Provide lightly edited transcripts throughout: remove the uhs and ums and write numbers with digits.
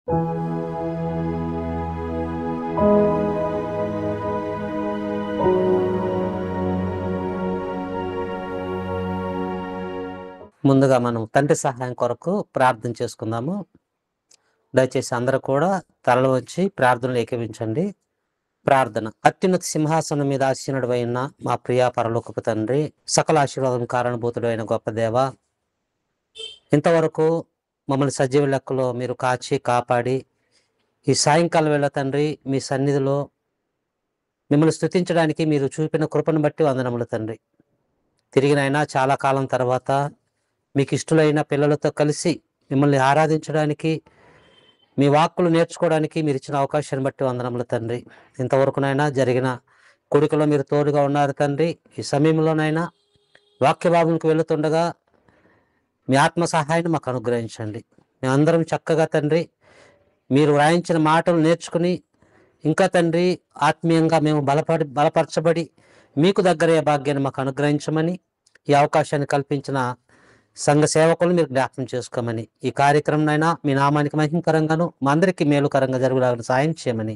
ముందుగా మనం తండ్రి సహాయం కొరకు ప్రార్థన చేసుకుందాము. దయచేసి అందరూ కూడా తలలు వచ్చి ప్రార్థనలు ఏకీవించండి. ప్రార్థన. అత్యున్నత సింహాసనం మీద ఆసీనుడైన మా ప్రియ పరలోకపు తండ్రి, సకల ఆశీర్వాదం కారణభూతుడైన గొప్ప దేవ, ఇంతవరకు మమ్మల్ని సజీవ లెక్కలో మీరు కాచి కాపాడి ఈ సాయంకాలం వేళ తండ్రి మీ సన్నిధిలో మిమ్మల్ని స్తుతించడానికి మీరు చూపిన కృపను బట్టి వందనములు తండ్రి. తిరిగినైనా చాలా కాలం తర్వాత మీకు ఇష్టలైన పిల్లలతో కలిసి మిమ్మల్ని ఆరాధించడానికి, మీ వాక్కులు నేర్చుకోవడానికి మీరు ఇచ్చిన అవకాశాన్ని బట్టి వందనములు తండ్రి. ఇంతవరకునైనా జరిగిన కొడుకులో మీరు తోడుగా ఉన్నారు తండ్రి. ఈ సమయంలోనైనా వాక్యభాగంకి వెళుతుండగా మీ ఆత్మ సహాయాన్ని మాకు అనుగ్రహించండి. మేమందరం చక్కగా తండ్రి మీరు వ్రాయించిన మాటలు నేర్చుకుని ఇంకా తండ్రి ఆత్మీయంగా మేము బలపరచబడి మీకు దగ్గరే భాగ్యాన్ని మాకు అనుగ్రహించమని, ఈ అవకాశాన్ని కల్పించిన సంఘ సేవకులు మీరు జ్ఞాపకం చేసుకోమని, ఈ కార్యక్రమంనైనా మీ నామానికి మహిమకరంగాను మా అందరికీ మేలుకరంగా జరుగులాగా సాయం చేయమని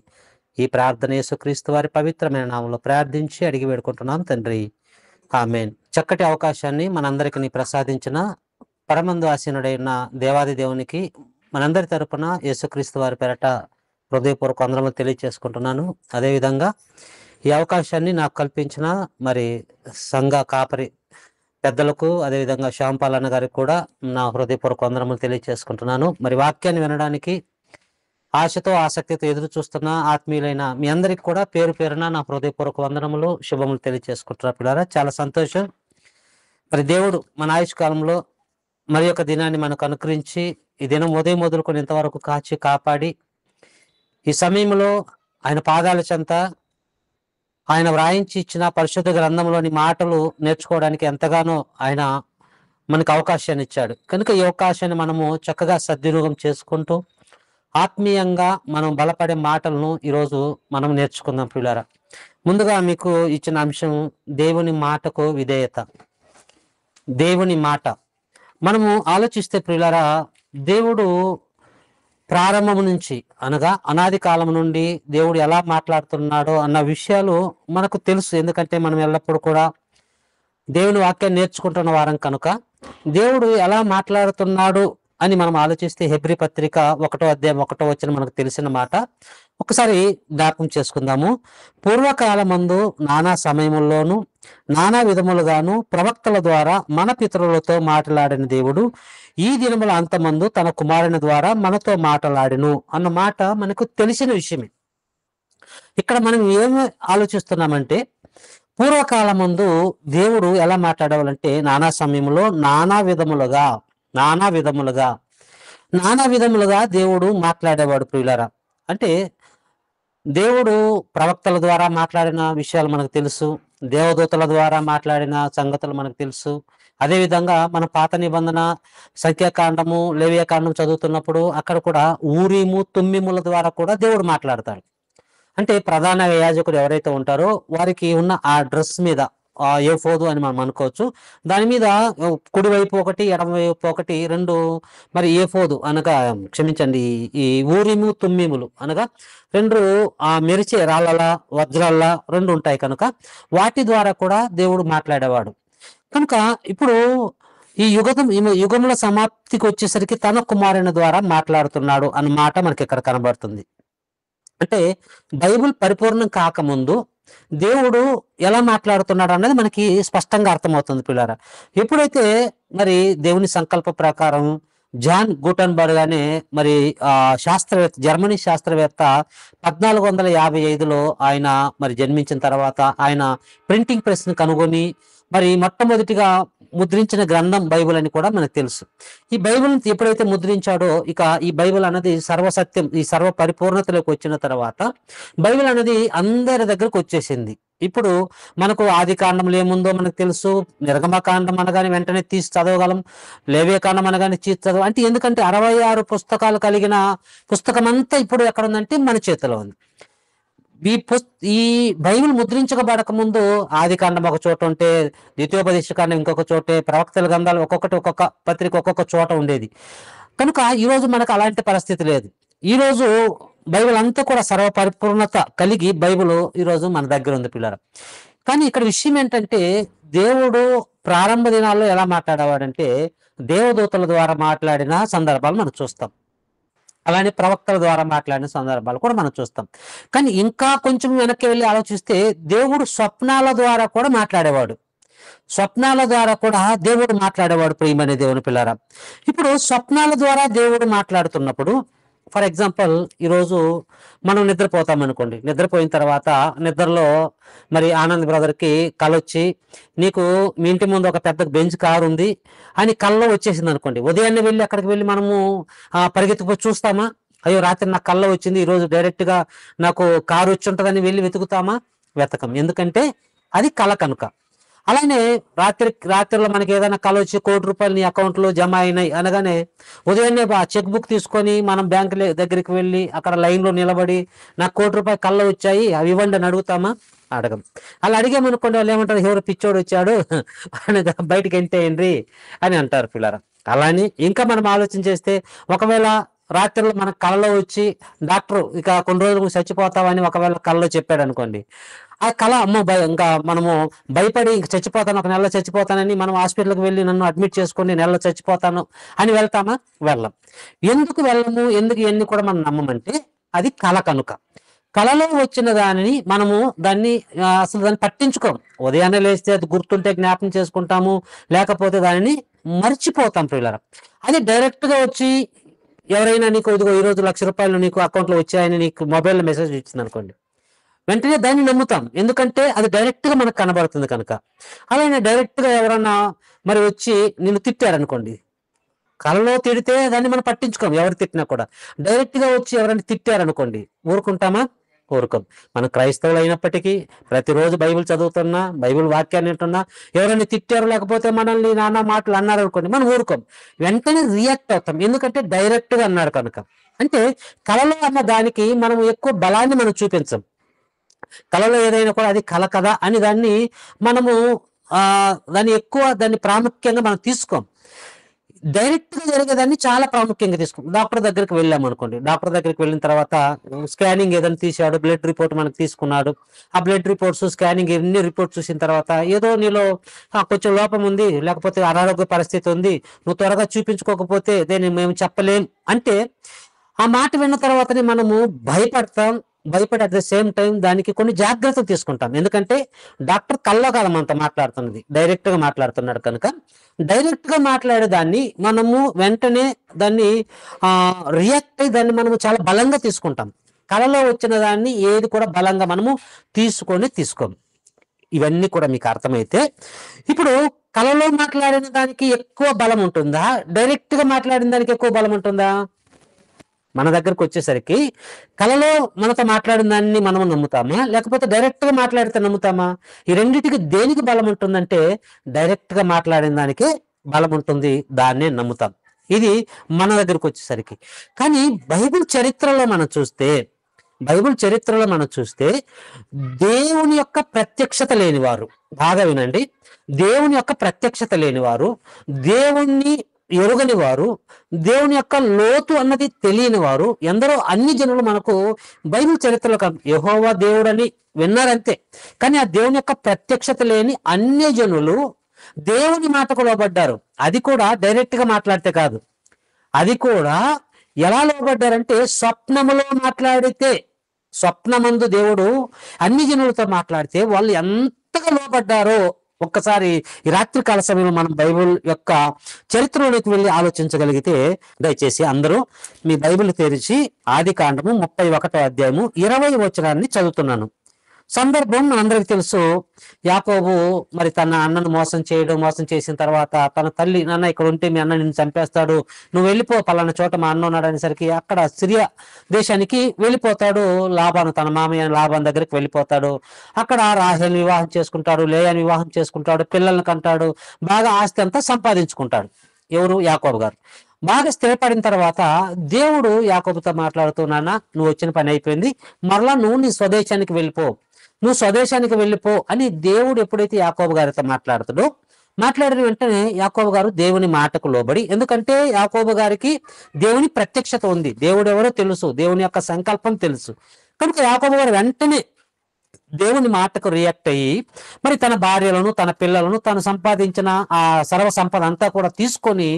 ఈ ప్రార్థన యేసుక్రీస్తు వారి పవిత్రమైన నామంలో ప్రార్థించి అడిగి వేడుకుంటున్నాం తండ్రి, ఆమేన్. చక్కటి అవకాశాన్ని మనందరికీ ప్రసాదించిన పరమందు ఆసీనుడైన దేవాది దేవునికి మనందరి తరపున యేసుక్రీస్తు వారి పేరట హృదయపూర్వక వందనములు తెలియజేసుకుంటున్నాను. అదేవిధంగా ఈ అవకాశాన్ని నాకు కల్పించిన మరి సంఘ కాపరి పెద్దలకు, అదేవిధంగా శ్యాంపాలన్న గారికి కూడా నా హృదయపూర్వక వందనములు తెలియజేసుకుంటున్నాను. మరి వాక్యాన్ని వినడానికి ఆశతో ఆసక్తితో ఎదురు చూస్తున్న ఆత్మీయులైన మీ అందరికి కూడా పేరు పేరున నా హృదయపూర్వక వందనములు శుభములు తెలియజేసుకుంటున్నారు పిల్లారా. చాలా సంతోషం. మరి దేవుడు మన ఆయుష్ కాలంలో మరి ఒక దినాన్ని మనకు అనుకరించి ఈ దినం ఉదయం మొదలుకొని ఇంతవరకు కాచి కాపాడి ఈ సమయంలో ఆయన పాదాల చెంత ఆయన వ్రాయించి ఇచ్చిన పరిశుద్ధ గ్రంథంలోని మాటలు నేర్చుకోవడానికి ఎంతగానో ఆయన మనకు అవకాశాన్ని ఇచ్చాడు. కనుక ఈ అవకాశాన్ని మనము చక్కగా సద్వినియోగం చేసుకుంటూ ఆత్మీయంగా మనం బలపడే మాటలను ఈరోజు మనం నేర్చుకుందాం ప్రియులారా. ముందుగా మీకు ఇచ్చిన అంశం దేవుని మాటకు విధేయత. దేవుని మాట మనము ఆలోచిస్తే ప్రియులారా, దేవుడు ప్రారంభం నుంచి అనగా అనాది కాలం నుండి దేవుడు ఎలా మాట్లాడుతున్నాడో అన్న విషయాలు మనకు తెలుసు. ఎందుకంటే మనం ఎల్లప్పుడూ కూడా దేవుని వాక్యాన్ని నేర్చుకుంటున్న వారం కనుక దేవుడు ఎలా మాట్లాడుతున్నాడు అని మనం ఆలోచిస్తే హెబ్రీ పత్రిక 1వ అధ్యాయం 1వ వచనం మనకు తెలిసిన మాట ఒకసారి జ్ఞాపకం చేసుకుందాము. పూర్వకాలమందు నానా సమయముల్లోనూ నానా విధములుగాను ప్రవక్తల ద్వారా మన పితరులతో మాట్లాడిన దేవుడు ఈ దినముల అంతమందు తన కుమారుని ద్వారా మనతో మాట్లాడిను అన్న మాట మనకు తెలిసిన విషయమే. ఇక్కడ మనం ఏమి ఆలోచిస్తున్నామంటే, పూర్వకాలమందు దేవుడు ఎలా మాట్లాడేవాళ్ళంటే నానా సమయంలో నానా విధములుగా దేవుడు మాట్లాడేవాడు ప్రియులారా. అంటే దేవుడు ప్రవక్తల ద్వారా మాట్లాడిన విషయాలు మనకు తెలుసు, దేవదూతల ద్వారా మాట్లాడిన సంగతులు మనకు తెలుసు. అదేవిధంగా మన పాత నిబంధన సంఖ్యాకాండము లేవియాకాండం చదువుతున్నప్పుడు అక్కడ కూడా ఊరీము తుమ్మిముల ద్వారా కూడా దేవుడు మాట్లాడతాడు. అంటే ప్రధాన యాజకుడు ఎవరైతే ఉంటారో వారికి ఉన్న ఆ డ్రెస్ మీద ఏఫోదు అని మనం అనుకోవచ్చు. దాని మీద కుడివైపు ఒకటి ఎడమవైపు ఒకటి రెండు మరి ఏఫోదు అనగా క్షమించండి ఈ ఊరిము తుమ్మిములు అనగా రెండు మెరిచే రాళ్ళలా వజ్రాల్లా రెండు ఉంటాయి కనుక వాటి ద్వారా కూడా దేవుడు మాట్లాడేవాడు. కనుక ఇప్పుడు ఈ యుగముల సమాప్తికి వచ్చేసరికి తన కుమారుని ద్వారా మాట్లాడుతున్నాడు అన్న మాట మనకి ఇక్కడ కనబడుతుంది. అంటే బైబిల్ పరిపూర్ణం కాకముందు దేవుడు ఎలా మాట్లాడుతున్నాడు అన్నది మనకి స్పష్టంగా అర్థమవుతుంది పిల్లారా. ఎప్పుడైతే మరి దేవుని సంకల్ప ప్రకారం జాన్ గూటన్బర్గ్ అనే మరి శాస్త్రవేత్త, జర్మనీ శాస్త్రవేత్త 1455లో ఆయన మరి జన్మించిన తర్వాత ఆయన ప్రింటింగ్ ప్రెస్ ని కనుగొని మరి మొట్టమొదటిగా ముద్రించిన గ్రంథం బైబిల్ అని కూడా మనకు తెలుసు. ఈ బైబిల్ ఎప్పుడైతే ముద్రించాడో ఇక ఈ బైబిల్ అనేది సర్వసత్యం, ఈ సర్వ పరిపూర్ణతలోకి వచ్చిన తర్వాత బైబిల్ అనేది అందరి దగ్గరకు వచ్చేసింది. ఇప్పుడు మనకు ఆది కాండంలో ఏముందో మనకు తెలుసు, నిర్గమకాండం అనగానే వెంటనే తీసి చదవగలం, లేవియాకాండం అనగానే తీసి చదవ అంటే ఎందుకంటే 66 పుస్తకాలు కలిగిన పుస్తకం అంతా ఇప్పుడు ఎక్కడ ఉందంటే మన చేతిలో ఉంది. ఈ బైబిల్ ముద్రించబడక ముందు ఆది కాండం ఒక చోట ఉంటే ద్వితీయోపదేశ కాండం ఇంకొక చోటే, ప్రవక్తల గ్రంథాలు ఒక్కొక్క పత్రిక ఒక్కొక్క చోట ఉండేది. కనుక ఈరోజు మనకు అలాంటి పరిస్థితి లేదు. ఈరోజు బైబిల్ అంతా కూడా సర్వపరిపూర్ణత కలిగి బైబిల్ ఈరోజు మన దగ్గర ఉంది పిల్లలు. కానీ ఇక్కడ విషయం ఏంటంటే, దేవుడు ప్రారంభ దినాల్లో ఎలా మాట్లాడేవాడంటే దేవదూతల ద్వారా మాట్లాడిన సందర్భాలు మనం చూస్తాం. అలానే ప్రవక్తల ద్వారా మాట్లాడిన సందర్భాలు కూడా మనం చూస్తాం. కానీ ఇంకా కొంచెం వెనక్కి వెళ్ళి ఆలోచిస్తే దేవుడు స్వప్నాల ద్వారా కూడా మాట్లాడేవాడు. స్వప్నాల ద్వారా కూడా దేవుడు మాట్లాడేవాడు ప్రియమైన దేవుని పిల్లారా. ఇప్పుడు స్వప్నాల ద్వారా దేవుడు మాట్లాడుతున్నప్పుడు, ఫర్ ఎగ్జాంపుల్ ఈరోజు మనం నిద్రపోతాం అనుకోండి. నిద్రపోయిన తర్వాత నిద్రలో మరి ఆనంద్ బ్రదర్కి కళ వచ్చి, నీకు మీ ఇంటి ముందు ఒక పెద్ద బెంచ్ కారు ఉంది అని కళ్ళలో వచ్చేసింది అనుకోండి. ఉదయాన్నే వెళ్ళి అక్కడికి వెళ్ళి మనము పరిగెత్తుకుపోయి చూస్తామా? అయ్యో రాత్రి నాకు కళ్ళ వచ్చింది, ఈరోజు డైరెక్ట్గా నాకు కారు వచ్చి ఉంటుందని వెళ్ళి వెతుకుతామా? వెతకం. ఎందుకంటే అది కళ కనుక. అలానే రాత్రిలో మనకి ఏదైనా కళ వచ్చి ₹1,00,00,000 నీ అకౌంట్లో జమ అయినాయి అనగానే ఉదయాన్నే చెక్ బుక్ తీసుకొని మనం బ్యాంకు దగ్గరికి వెళ్ళి అక్కడ లైన్లో నిలబడి నాకు ₹1,00,00,000 కళ్ళ వచ్చాయి అవి ఇవ్వండి అని అడుగుతామా? అడగం. అలా అడిగామనుకోండి, వాళ్ళు ఏమంటారు, ఎవరు పిచ్చోడు వచ్చాడు బయటికి ఎంటేయండి అని అంటారు పిల్లరా. అలానే ఇంకా మనం ఆలోచన చేస్తే, ఒకవేళ రాత్రిలో మన కళ్ళలో వచ్చి డాక్టర్ ఇక కొన్ని రోజులకు చచ్చిపోతామని ఒకవేళ కళ్ళలో చెప్పాడు అనుకోండి, ఆ కళ అమ్మో ఇంకా మనము భయపడి ఇంక చచ్చిపోతాను, ఒక నెలలో చచ్చిపోతానని మనం హాస్పిటల్కి వెళ్ళి నన్ను అడ్మిట్ చేసుకొని నెలలో చచ్చిపోతాను అని వెళ్తామా? వెళ్ళం. ఎందుకు వెళ్ళము? ఎందుకు ఇవన్నీ కూడా మనం నమ్మమంటే అది కళ కనుక. కళలో వచ్చిన దానిని మనము అసలు దాన్ని పట్టించుకోం. ఉదయాన్నే లేస్తే అది గుర్తుంటే జ్ఞాపకం చేసుకుంటాము, లేకపోతే దానిని మర్చిపోతాం పిల్లలు. అది డైరెక్ట్గా వచ్చి ఎవరైనా నీకు ఇదిగో ఈరోజు ₹1,00,000 నీకు అకౌంట్లో వచ్చాయని నీకు మొబైల్లో మెసేజ్ ఇచ్చింది అనుకోండి, వెంటనే దాన్ని నమ్ముతాం. ఎందుకంటే అది డైరెక్ట్గా మనకు కనబడుతుంది కనుక. అలానే డైరెక్ట్గా ఎవరన్నా మరి వచ్చి నిన్ను తిట్టారనుకోండి, కళలో తిడితే దాన్ని మనం పట్టించుకోం. ఎవరు తిట్టినా కూడా డైరెక్ట్గా వచ్చి ఎవరైనా తిట్టారనుకోండి, ఊరుకుంటామా? ఊరుకోం. మనం క్రైస్తవులు అయినప్పటికీ ప్రతిరోజు బైబిల్ చదువుతున్నా, బైబిల్ వాక్యాన్ని వింటున్నా, ఎవరైనా తిట్టారు లేకపోతే మనల్ని నానా మాటలు అన్నారు అనుకోండి, మనం ఊరుకోం. వెంటనే రియాక్ట్ అవుతాం. ఎందుకంటే డైరెక్ట్గా అన్నారు కనుక. అంటే కళలో అన్న దానికి మనం ఎక్కువ బలాన్ని మనం చూపించం. కళలో ఏదైనా కూడా అది కళ కదా అని మనము దాన్ని ప్రాముఖ్యంగా మనం తీసుకోం. డైరెక్ట్గా జరిగేదాన్ని చాలా ప్రాముఖ్యంగా తీసుకోం. డాక్టర్ దగ్గరికి వెళ్ళాం అనుకోండి, డాక్టర్ దగ్గరికి వెళ్ళిన తర్వాత స్కానింగ్ ఏదైనా తీసాడు, బ్లడ్ రిపోర్ట్ మనకు తీసుకున్నాడు. ఆ బ్లడ్ రిపోర్ట్స్, స్కానింగ్ ఎన్ని రిపోర్ట్స్ చూసిన తర్వాత ఏదో నీలో కొంచెం లోపం ఉంది, లేకపోతే అనారోగ్య పరిస్థితి ఉంది, నువ్వు త్వరగా చూపించుకోకపోతే దీన్ని మేము చెప్పలేం అంటే, ఆ మాట విన్న తర్వాతనే మనము భయపడతాం. భయపడి అట్ ద సేమ్ టైం దానికి కొన్ని జాగ్రత్తలు తీసుకుంటాం. ఎందుకంటే డాక్టర్ కల్లో కాదు మనతో మాట్లాడుతున్నది, డైరెక్ట్గా మాట్లాడుతున్నాడు కనుక డైరెక్ట్గా మాట్లాడే దాన్ని మనము వెంటనే దాన్ని రియాక్ట్ అయ్యి దాన్ని మనము చాలా బలంగా తీసుకుంటాం. కళలో వచ్చిన దాన్ని ఏది కూడా బలంగా మనము తీసుకోము. ఇవన్నీ కూడా మీకు అర్థమైతే, ఇప్పుడు కళలో మాట్లాడిన దానికి ఎక్కువ బలం ఉంటుందా, డైరెక్ట్గా మాట్లాడిన దానికి ఎక్కువ బలం ఉంటుందా? మన దగ్గరకు వచ్చేసరికి కళలో మనతో మాట్లాడిన దాన్ని మనము నమ్ముతామా, లేకపోతే డైరెక్ట్గా మాట్లాడితే నమ్ముతామా? ఈ రెండింటికి దేనికి బలం ఉంటుందంటే డైరెక్ట్గా మాట్లాడిన దానికి బలం ఉంటుంది, దాన్నే నమ్ముతాం. ఇది మన దగ్గరకు వచ్చేసరికి. కానీ బైబిల్ చరిత్రలో మనం చూస్తే దేవుని యొక్క ప్రత్యక్షత లేనివారు, బాగా వినండి, దేవుని యొక్క ప్రత్యక్షత లేనివారు, దేవుణ్ణి ఎరుగని వారు, దేవుని యొక్క లోతు అన్నది తెలియని వారు ఎందరో అన్ని జనులు మనకు బైబిల్ చరిత్రలో యెహోవా దేవుడని విన్నారంతే. కానీ ఆ దేవుని యొక్క ప్రత్యక్షత లేని అన్య జనులు దేవుని మాటకు లోబడ్డారు. అది కూడా డైరెక్ట్గా మాట్లాడితే కాదు, అది కూడా ఎలా లోబడ్డారంటే స్వప్నములో మాట్లాడితే. స్వప్నమందు దేవుడు అన్ని జనులతో మాట్లాడితే వాళ్ళు ఎంతగా లోబడ్డారో ఒక్కసారి ఈ రాత్రికాల సమయంలో మనం బైబిల్ యొక్క చరిత్రలోకి వెళ్ళి ఆలోచించగలిగితే, దయచేసి అందరూ మీ బైబిల్ తెరిచి ఆదికాండము 31వ అధ్యాయము 20వ వచనాన్ని చదువుతున్నాను. సందర్భం మనందరికి తెలుసు. యాకోబు మరి తన అన్నను మోసం చేసిన తర్వాత తన తల్లి, నాన్న ఇక్కడ ఉంటే మీ అన్న నిన్ను చంపేస్తాడు, నువ్వు వెళ్ళిపో పలానా చోట మా అన్న ఉన్నాడు అనేసరికి అక్కడ సిరియా దేశానికి వెళ్ళిపోతాడు. లాబాను, తన మామయ్య లాబాను దగ్గరికి వెళ్ళిపోతాడు. అక్కడ రాహేల్ని వివాహం చేసుకుంటాడు, లేయాని వివాహం చేసుకుంటాడు, పిల్లల్ని కంటాడు, బాగా ఆస్తి అంతా సంపాదించుకుంటాడు. ఎవరు? యాకోబు గారు. బాగా స్థిరపడిన తర్వాత దేవుడు యాకోబుతో మాట్లాడుతూ, నాన్న నువ్వు వచ్చిన పని అయిపోయింది, మరలా నువ్వు నీ స్వదేశానికి వెళ్ళిపో అని దేవుడు ఎప్పుడైతే యాకోబు గారితో మాట్లాడుతాడో మాట్లాడిన వెంటనే యాకోబు గారు దేవుని మాటకు లోబడి, ఎందుకంటే యాకోబు గారికి దేవుని ప్రత్యక్షత ఉంది, దేవుడు ఎవరో తెలుసు, దేవుని యొక్క సంకల్పం తెలుసు. కనుక యాకోబు గారు వెంటనే దేవుని మాటకు రియాక్ట్ అయ్యి మరి తన భార్యలను, తన పిల్లలను, తను సంపాదించిన ఆ సర్వ సంపద అంతా కూడా తీసుకొని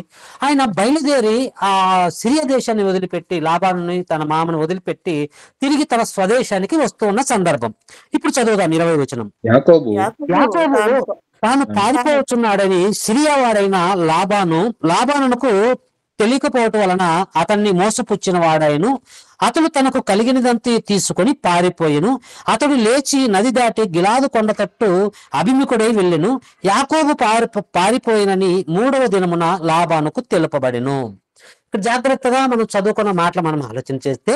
ఆయన బయలుదేరి ఆ సిరియా దేశాన్ని వదిలిపెట్టి, లాబానుని తన మామను వదిలిపెట్టి తిరిగి తన స్వదేశానికి వస్తూ ఉన్న సందర్భం. ఇప్పుడు చదువుదాం 20వ వచనం. యాకోబు యాకోబు తాను పారిపోవచ్చున్నాడని సిరియా వాడైన లాబానునకు తెలియకపోవటం వలన అతన్ని మోసపుచ్చిన వాడాయను. అతడు తనకు కలిగినదంతా తీసుకొని పారిపోయెను. అతడు లేచి నది దాటి గిలాదు కొండ తట్టు అభిముఖుడై వెళ్ళెను. యాకోబు పారిపోయినని 3వ దినమున లాబానుకు తెలుపబడెను. ఇక్కడ జాగ్రత్తగా మనం చదువుకున్న మాటలు మనం ఆలోచన చేస్తే,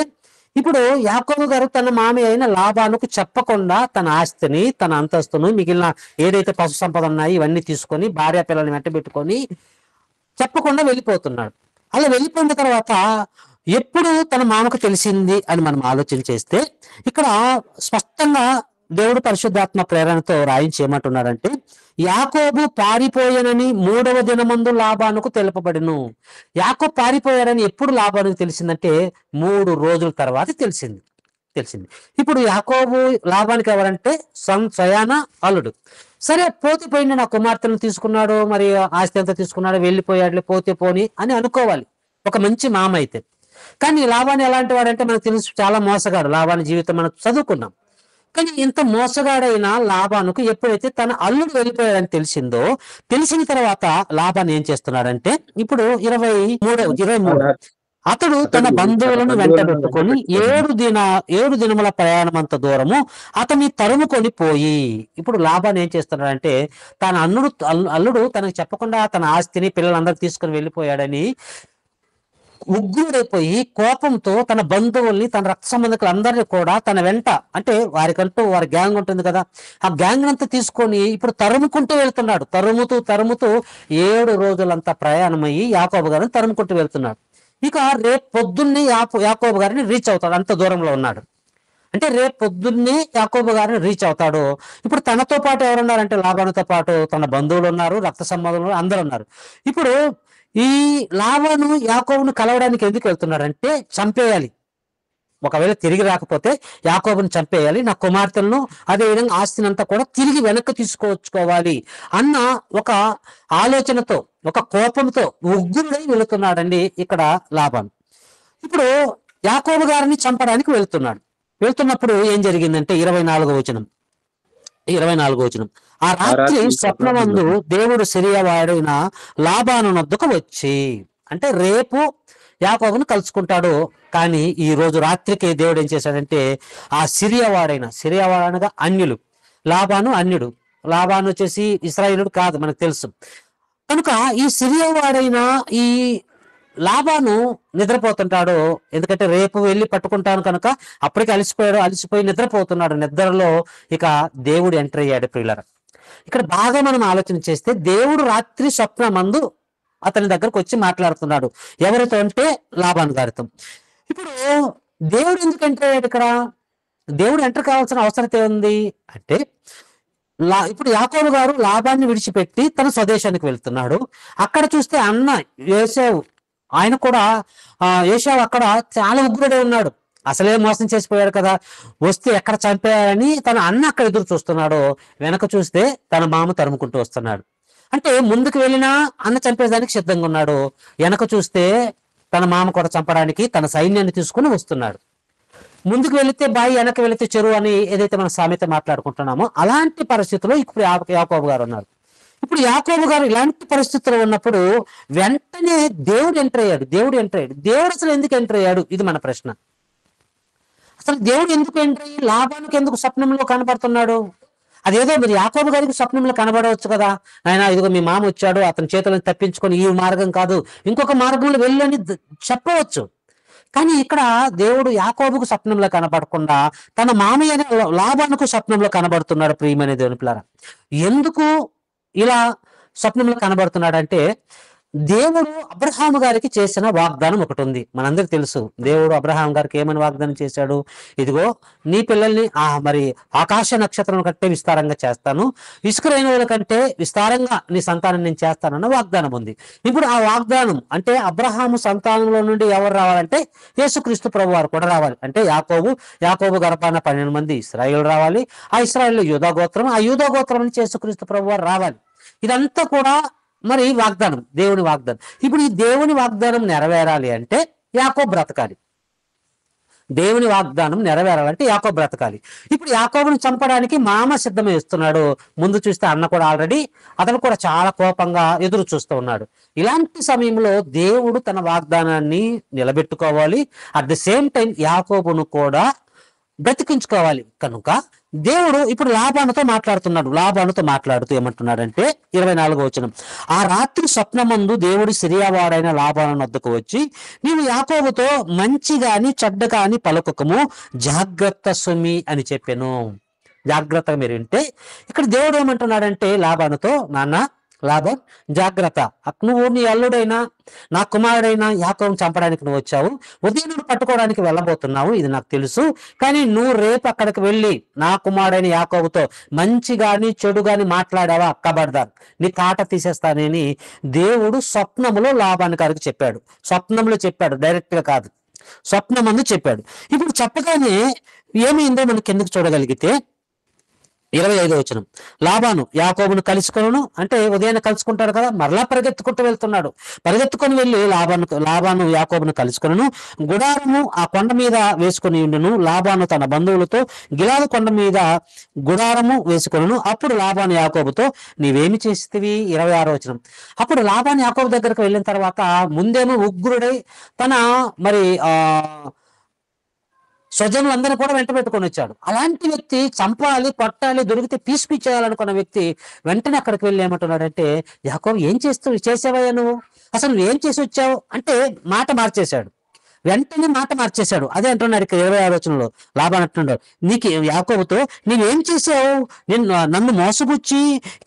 ఇప్పుడు యాకోబు గారు తన మామి అయిన లాబానుకు చెప్పకుండా తన ఆస్తిని, తన అంతస్తును, మిగిలిన ఏదైతే పశు సంపద ఉన్నాయి ఇవన్నీ తీసుకొని భార్య పిల్లల్ని వెంటబెట్టుకొని చెప్పకుండా వెళ్ళిపోతున్నాడు. అలా వెళ్ళిపోయిన తర్వాత ఎప్పుడు తన మామకు తెలిసింది అని మనం ఆలోచన చేస్తే, ఇక్కడ స్పష్టంగా దేవుడు పరిశుద్ధాత్మ ప్రేరణతో రాయించి ఏమంటున్నాడంటే, యాకోబు పారిపోయానని 3వ దినమందు లాబానుకు తెలుపబడెను. యాకోబు పారిపోయాడని ఎప్పుడు లాబానుకు తెలిసిందంటే 3 రోజుల తర్వాత తెలిసింది. ఇప్పుడు యాకోబు లాబానికి ఎవరంటే స్వయాన అల్లుడు. సరే, పోతే పోయింది, నా కుమార్తెను తీసుకున్నాడు, మరి ఆస్తి అంతా తీసుకున్నాడు, వెళ్ళిపోయాడు, పోతే పోని అని అనుకోవాలి ఒక మంచి మామ అయితే. కానీ లాబాను ఎలాంటి వాడంటే మనకు తెలుసు, చాలా మోసగాడు. లాబాను జీవితం మనం చదువుకున్నాం. కానీ ఇంత మోసగాడైన లాబానుకు ఎప్పుడైతే తన అల్లుడు వెళ్ళిపోయాడని తెలిసిన తర్వాత లాబాను ఏం చేస్తున్నాడంటే, ఇప్పుడు 23 అతడు తన బంధువులను వెంటబెట్టుకొని 7 దినముల ప్రయాణమంత దూరము అతన్ని తరుముకొని పోయి, ఇప్పుడు లాబాను ఏం చేస్తున్నాడంటే, తన అల్లుడు తనకు చెప్పకుండా తన ఆస్తిని పిల్లలందరూ తీసుకుని వెళ్ళిపోయాడని ఉగ్రుడైపోయి కోపంతో తన బంధువుల్ని, తన రక్త సంబంధికులందరినీ కూడా తన వెంట, అంటే వారికంటూ వారి గ్యాంగ్ ఉంటుంది కదా, ఆ గ్యాంగ్ అంతా తీసుకొని ఇప్పుడు తరుముకుంటూ వెళ్తున్నాడు. తరుముతూ 7 రోజులంతా ప్రయాణమయ్యి యాకోబు గారిని తరుముకుంటూ వెళ్తున్నాడు. ఇక రేపు పొద్దున్నే యాకోబు గారిని రీచ్ అవుతాడు. అంత దూరంలో ఉన్నాడు అంటే రేపు పొద్దున్నే యాకోబు గారిని రీచ్ అవుతాడు. ఇప్పుడు తనతో పాటు ఎవరున్నారంటే, లాబానుతో పాటు తన బంధువులు ఉన్నారు, రక్త సంబంధులు అందరూ ఉన్నారు. ఇప్పుడు ఈ లాబాను యాకోబును కలవడానికి ఎందుకు వెళ్తున్నాడంటే, చంపేయాలి, ఒకవేళ తిరిగి రాకపోతే యాకోబుని చంపేయాలి, నా కుమార్తెలను అదేవిధంగా ఆస్తిని అంతా కూడా తిరిగి వెనక్కి తీసుకొచ్చుకోవాలి అన్న ఒక ఆలోచనతో, ఒక కోపంతో ఉగ్రుడై వెళుతున్నాడండి ఇక్కడ లాబాను. ఇప్పుడు యాకోబు గారిని చంపడానికి వెళ్తున్నప్పుడు ఏం జరిగిందంటే 24వ వచనం. ఆ రాత్రి స్వప్నమందు దేవుడు సిరియా వాడైన లాబాను వద్దకు వచ్చి, అంటే రేపు యాకోబును కలుసుకుంటాడు. కానీ ఈ రోజు రాత్రికి దేవుడు ఏం చేశాడంటే, ఆ సిరియా వాడనగా అన్యులు, లాబాను వచ్చేసి ఇశ్రాయేలుడు కాదు, మనకు తెలుసు. కనుక ఈ సిరియా వాడైన ఈ లాబాను నిద్రపోతుంటాడు. ఎందుకంటే రేపు వెళ్ళి పట్టుకుంటాను కనుక అప్పటికి అలసిపోయి నిద్రపోతున్నాడు. నిద్రలో ఇక దేవుడు ఎంటర్ అయ్యాడు. ప్రియులారా, ఇక్కడ బాగా మనం ఆలోచన చేస్తే, దేవుడు రాత్రి స్వప్నమందు అతని దగ్గరకు వచ్చి మాట్లాడుతున్నాడు. ఎవరితో అంటే లాబాను గారితో. ఇప్పుడు దేవుడు ఎందుకు ఎంటర్ అయ్యాడు? ఇక్కడ దేవుడు ఎంటర్ కావాల్సిన అవసరం ఏముంది అంటే, ఇప్పుడు యాకోబు గారు లాబాన్ని విడిచిపెట్టి తన స్వదేశానికి వెళ్తున్నాడు. అక్కడ చూస్తే అన్న యోసేపు, ఆయన కూడా యోసేపు అక్కడ చాలా ఉగ్రుడే ఉన్నాడు. అసలే మోసం చేసిపోయాడు కదా, వస్తే ఎక్కడ చంపేయాలని తన అన్న అక్కడ ఎదురు చూస్తున్నాడు. వెనక చూస్తే తన మామ తరుముకుంటూ వస్తున్నాడు. అంటే ముందుకు వెళ్ళినా అన్న చంపేదానికి సిద్ధంగా ఉన్నాడు, వెనక చూస్తే తన మామ కూడా చంపడానికి తన సైన్యాన్ని తీసుకుని వస్తున్నాడు. ముందుకు వెళితే బాయి, వెనక్కి వెళితే చెరువు అని ఏదైతే మనం సామెత మాట్లాడుకుంటున్నామో అలాంటి పరిస్థితుల్లో ఇప్పుడు యాకోబు గారు ఉన్నారు. ఇప్పుడు యాకోబు గారు ఇలాంటి పరిస్థితుల్లో ఉన్నప్పుడు వెంటనే దేవుడు ఎంటర్ అయ్యాడు. దేవుడు అసలు ఎందుకు ఎంటర్ అయ్యాడు? ఇది మన ప్రశ్న. అసలు దేవుడు ఎందుకు ఎంటర్ అయ్యి లాబానుకి ఎందుకు స్వప్నంలో కనబడుతున్నాడు? అదేదో మీరు యాకోబు గారికి స్వప్నంలో కనబడవచ్చు కదా, ఆయన ఇదిగో మీ మామ వచ్చాడు, అతని చేతులను తప్పించుకొని ఈ మార్గం కాదు ఇంకొక మార్గంలో వెళ్ళని చెప్పవచ్చు. కానీ ఇక్కడ దేవుడు యాకోబుకు స్వప్నంలో కనబడకుండా తన మామయ్య లాబానుకు స్వప్నంలో కనబడుతున్నాడు. ప్రియమైన దేవుని పిల్లరా, ఎందుకు ఇలా స్వప్నంలో కనబడుతున్నాడు అంటే, దేవుడు అబ్రహాము గారికి చేసిన వాగ్దానం ఒకటి ఉంది. మనందరికి తెలుసు దేవుడు అబ్రహాం గారికి ఏమని వాగ్దానం చేశాడు. ఇదిగో నీ పిల్లల్ని మరి ఆకాశ నక్షత్రం కంటే విస్తారంగా చేస్తాను, ఇసుక రేణువుల కంటే విస్తారంగా నీ సంతానం నేను చేస్తానన్న వాగ్దానం ఉంది. ఇప్పుడు ఆ వాగ్దానం అంటే అబ్రహాము సంతానంలో నుండి ఎవరు రావాలంటే యేసుక్రీస్తు ప్రభు వారు కూడా రావాలి. అంటే యాకోబు గర్భాన 12 మంది ఇశ్రాయేలు రావాలి. ఆ ఇశ్రాయేలు యూదా గోత్రం, ఆ యూదా గోత్రం నుంచి యేసుక్రీస్తు ప్రభు వారు రావాలి. ఇదంతా కూడా మరి వాగ్దానం, దేవుని వాగ్దానం. ఇప్పుడు ఈ దేవుని వాగ్దానం నెరవేరాలి అంటే యాకోబు బ్రతకాలి. దేవుని వాగ్దానం నెరవేరాలంటే యాకోబు బ్రతకాలి. ఇప్పుడు యాకోబుని చంపడానికి మామ సిద్ధమే ఇస్తున్నాడు. ముందు చూస్తే అన్న కూడా ఆల్రెడీ అతను కూడా చాలా కోపంగా ఎదురు చూస్తూ ఉన్నాడు. ఇలాంటి సమయంలో దేవుడు తన వాగ్దానాన్ని నిలబెట్టుకోవాలి. అట్ ది సేమ్ టైం యాకోబును కూడా బ్రతికించుకోవాలి. కనుక దేవుడు ఇప్పుడు లాబానుతో మాట్లాడుతూ ఏమంటున్నాడంటే 24వ వచనం, ఆ రాత్రి స్వప్నమందు దేవుడి సిరియావాడైన లాబాను వద్దకు వచ్చి, నీవు యాకోబుతో మంచి గాని చెడ్డ కాని పలుకకము, జాగ్రత్త సుమి అని చెప్పాను. జాగ్రత్తగా మీరు వింటే ఇక్కడ దేవుడు ఏమంటున్నాడంటే లాబానుతో, నాన్న లాభం జాగ్రత్త, నువ్వు నీ అల్లుడైనా నా కుమారుడైనా యాకోబుని చంపడానికి నువ్వు వచ్చావు, ఉదయం పట్టుకోవడానికి వెళ్ళబోతున్నావు, ఇది నాకు తెలుసు. కానీ నువ్వు రేపు అక్కడికి వెళ్ళి నా కుమారుడైన యాకోబుతో మంచి గాని చెడు గాని మాట్లాడావా అక్కబడదారు, నీ కాట తీసేస్తానని దేవుడు స్వప్నములో లాబాను గారికి చెప్పాడు. స్వప్నంలో చెప్పాడు, డైరెక్ట్ గా కాదు, స్వప్నమందు చెప్పాడు. ఇప్పుడు చెప్పగానే ఏమైందో మనం కిందకి చూడగలిగితే 25వ వచనం, లాబాను యాకోబును కలుసుకొను, అంటే ఉదయాన్నే కలుసుకుంటాడు కదా, మరలా పరిగెత్తుకుంటూ వెళ్తున్నాడు. పరిగెత్తుకొని వెళ్ళి లాబాను యాకోబును కలుసుకొను, గుడారము ఆ కొండ మీద వేసుకుని ఉండును. లాబాను తన బంధువులతో గిలాదు కొండ మీద గుడారము వేసుకొను. అప్పుడు లాబాను యాకోబుతో, నీవేమి చేస్తేవి? 26వ వచనం, అప్పుడు లాబాను యాకోబు దగ్గరకు వెళ్ళిన తర్వాత ముందేమో ఉగ్రుడై తన మరి స్వజనులందరూ కూడా వెంట పెట్టుకొని వచ్చాడు. అలాంటి వ్యక్తి చంపాలి, కొట్టాలి, దొరికితే పీస్ చేయాలనుకున్న వ్యక్తి వెంటనే అక్కడికి వెళ్ళి ఏమంటున్నాడంటే, యాకోబు ఏం చేసావయ్యా నువ్వు, అసలు నువ్వేం చేసి వచ్చావు అంటే మాట మార్చేశాడు. వెంటనే మాట మార్చేశాడు. అదే అంటున్నాడు ఇక్కడ 26వ వచనంలో, లాబాను అంటున్నాడు, నీకు యాకోబుతో, నీవేం చేసావు? నన్ను మోసపుచ్చి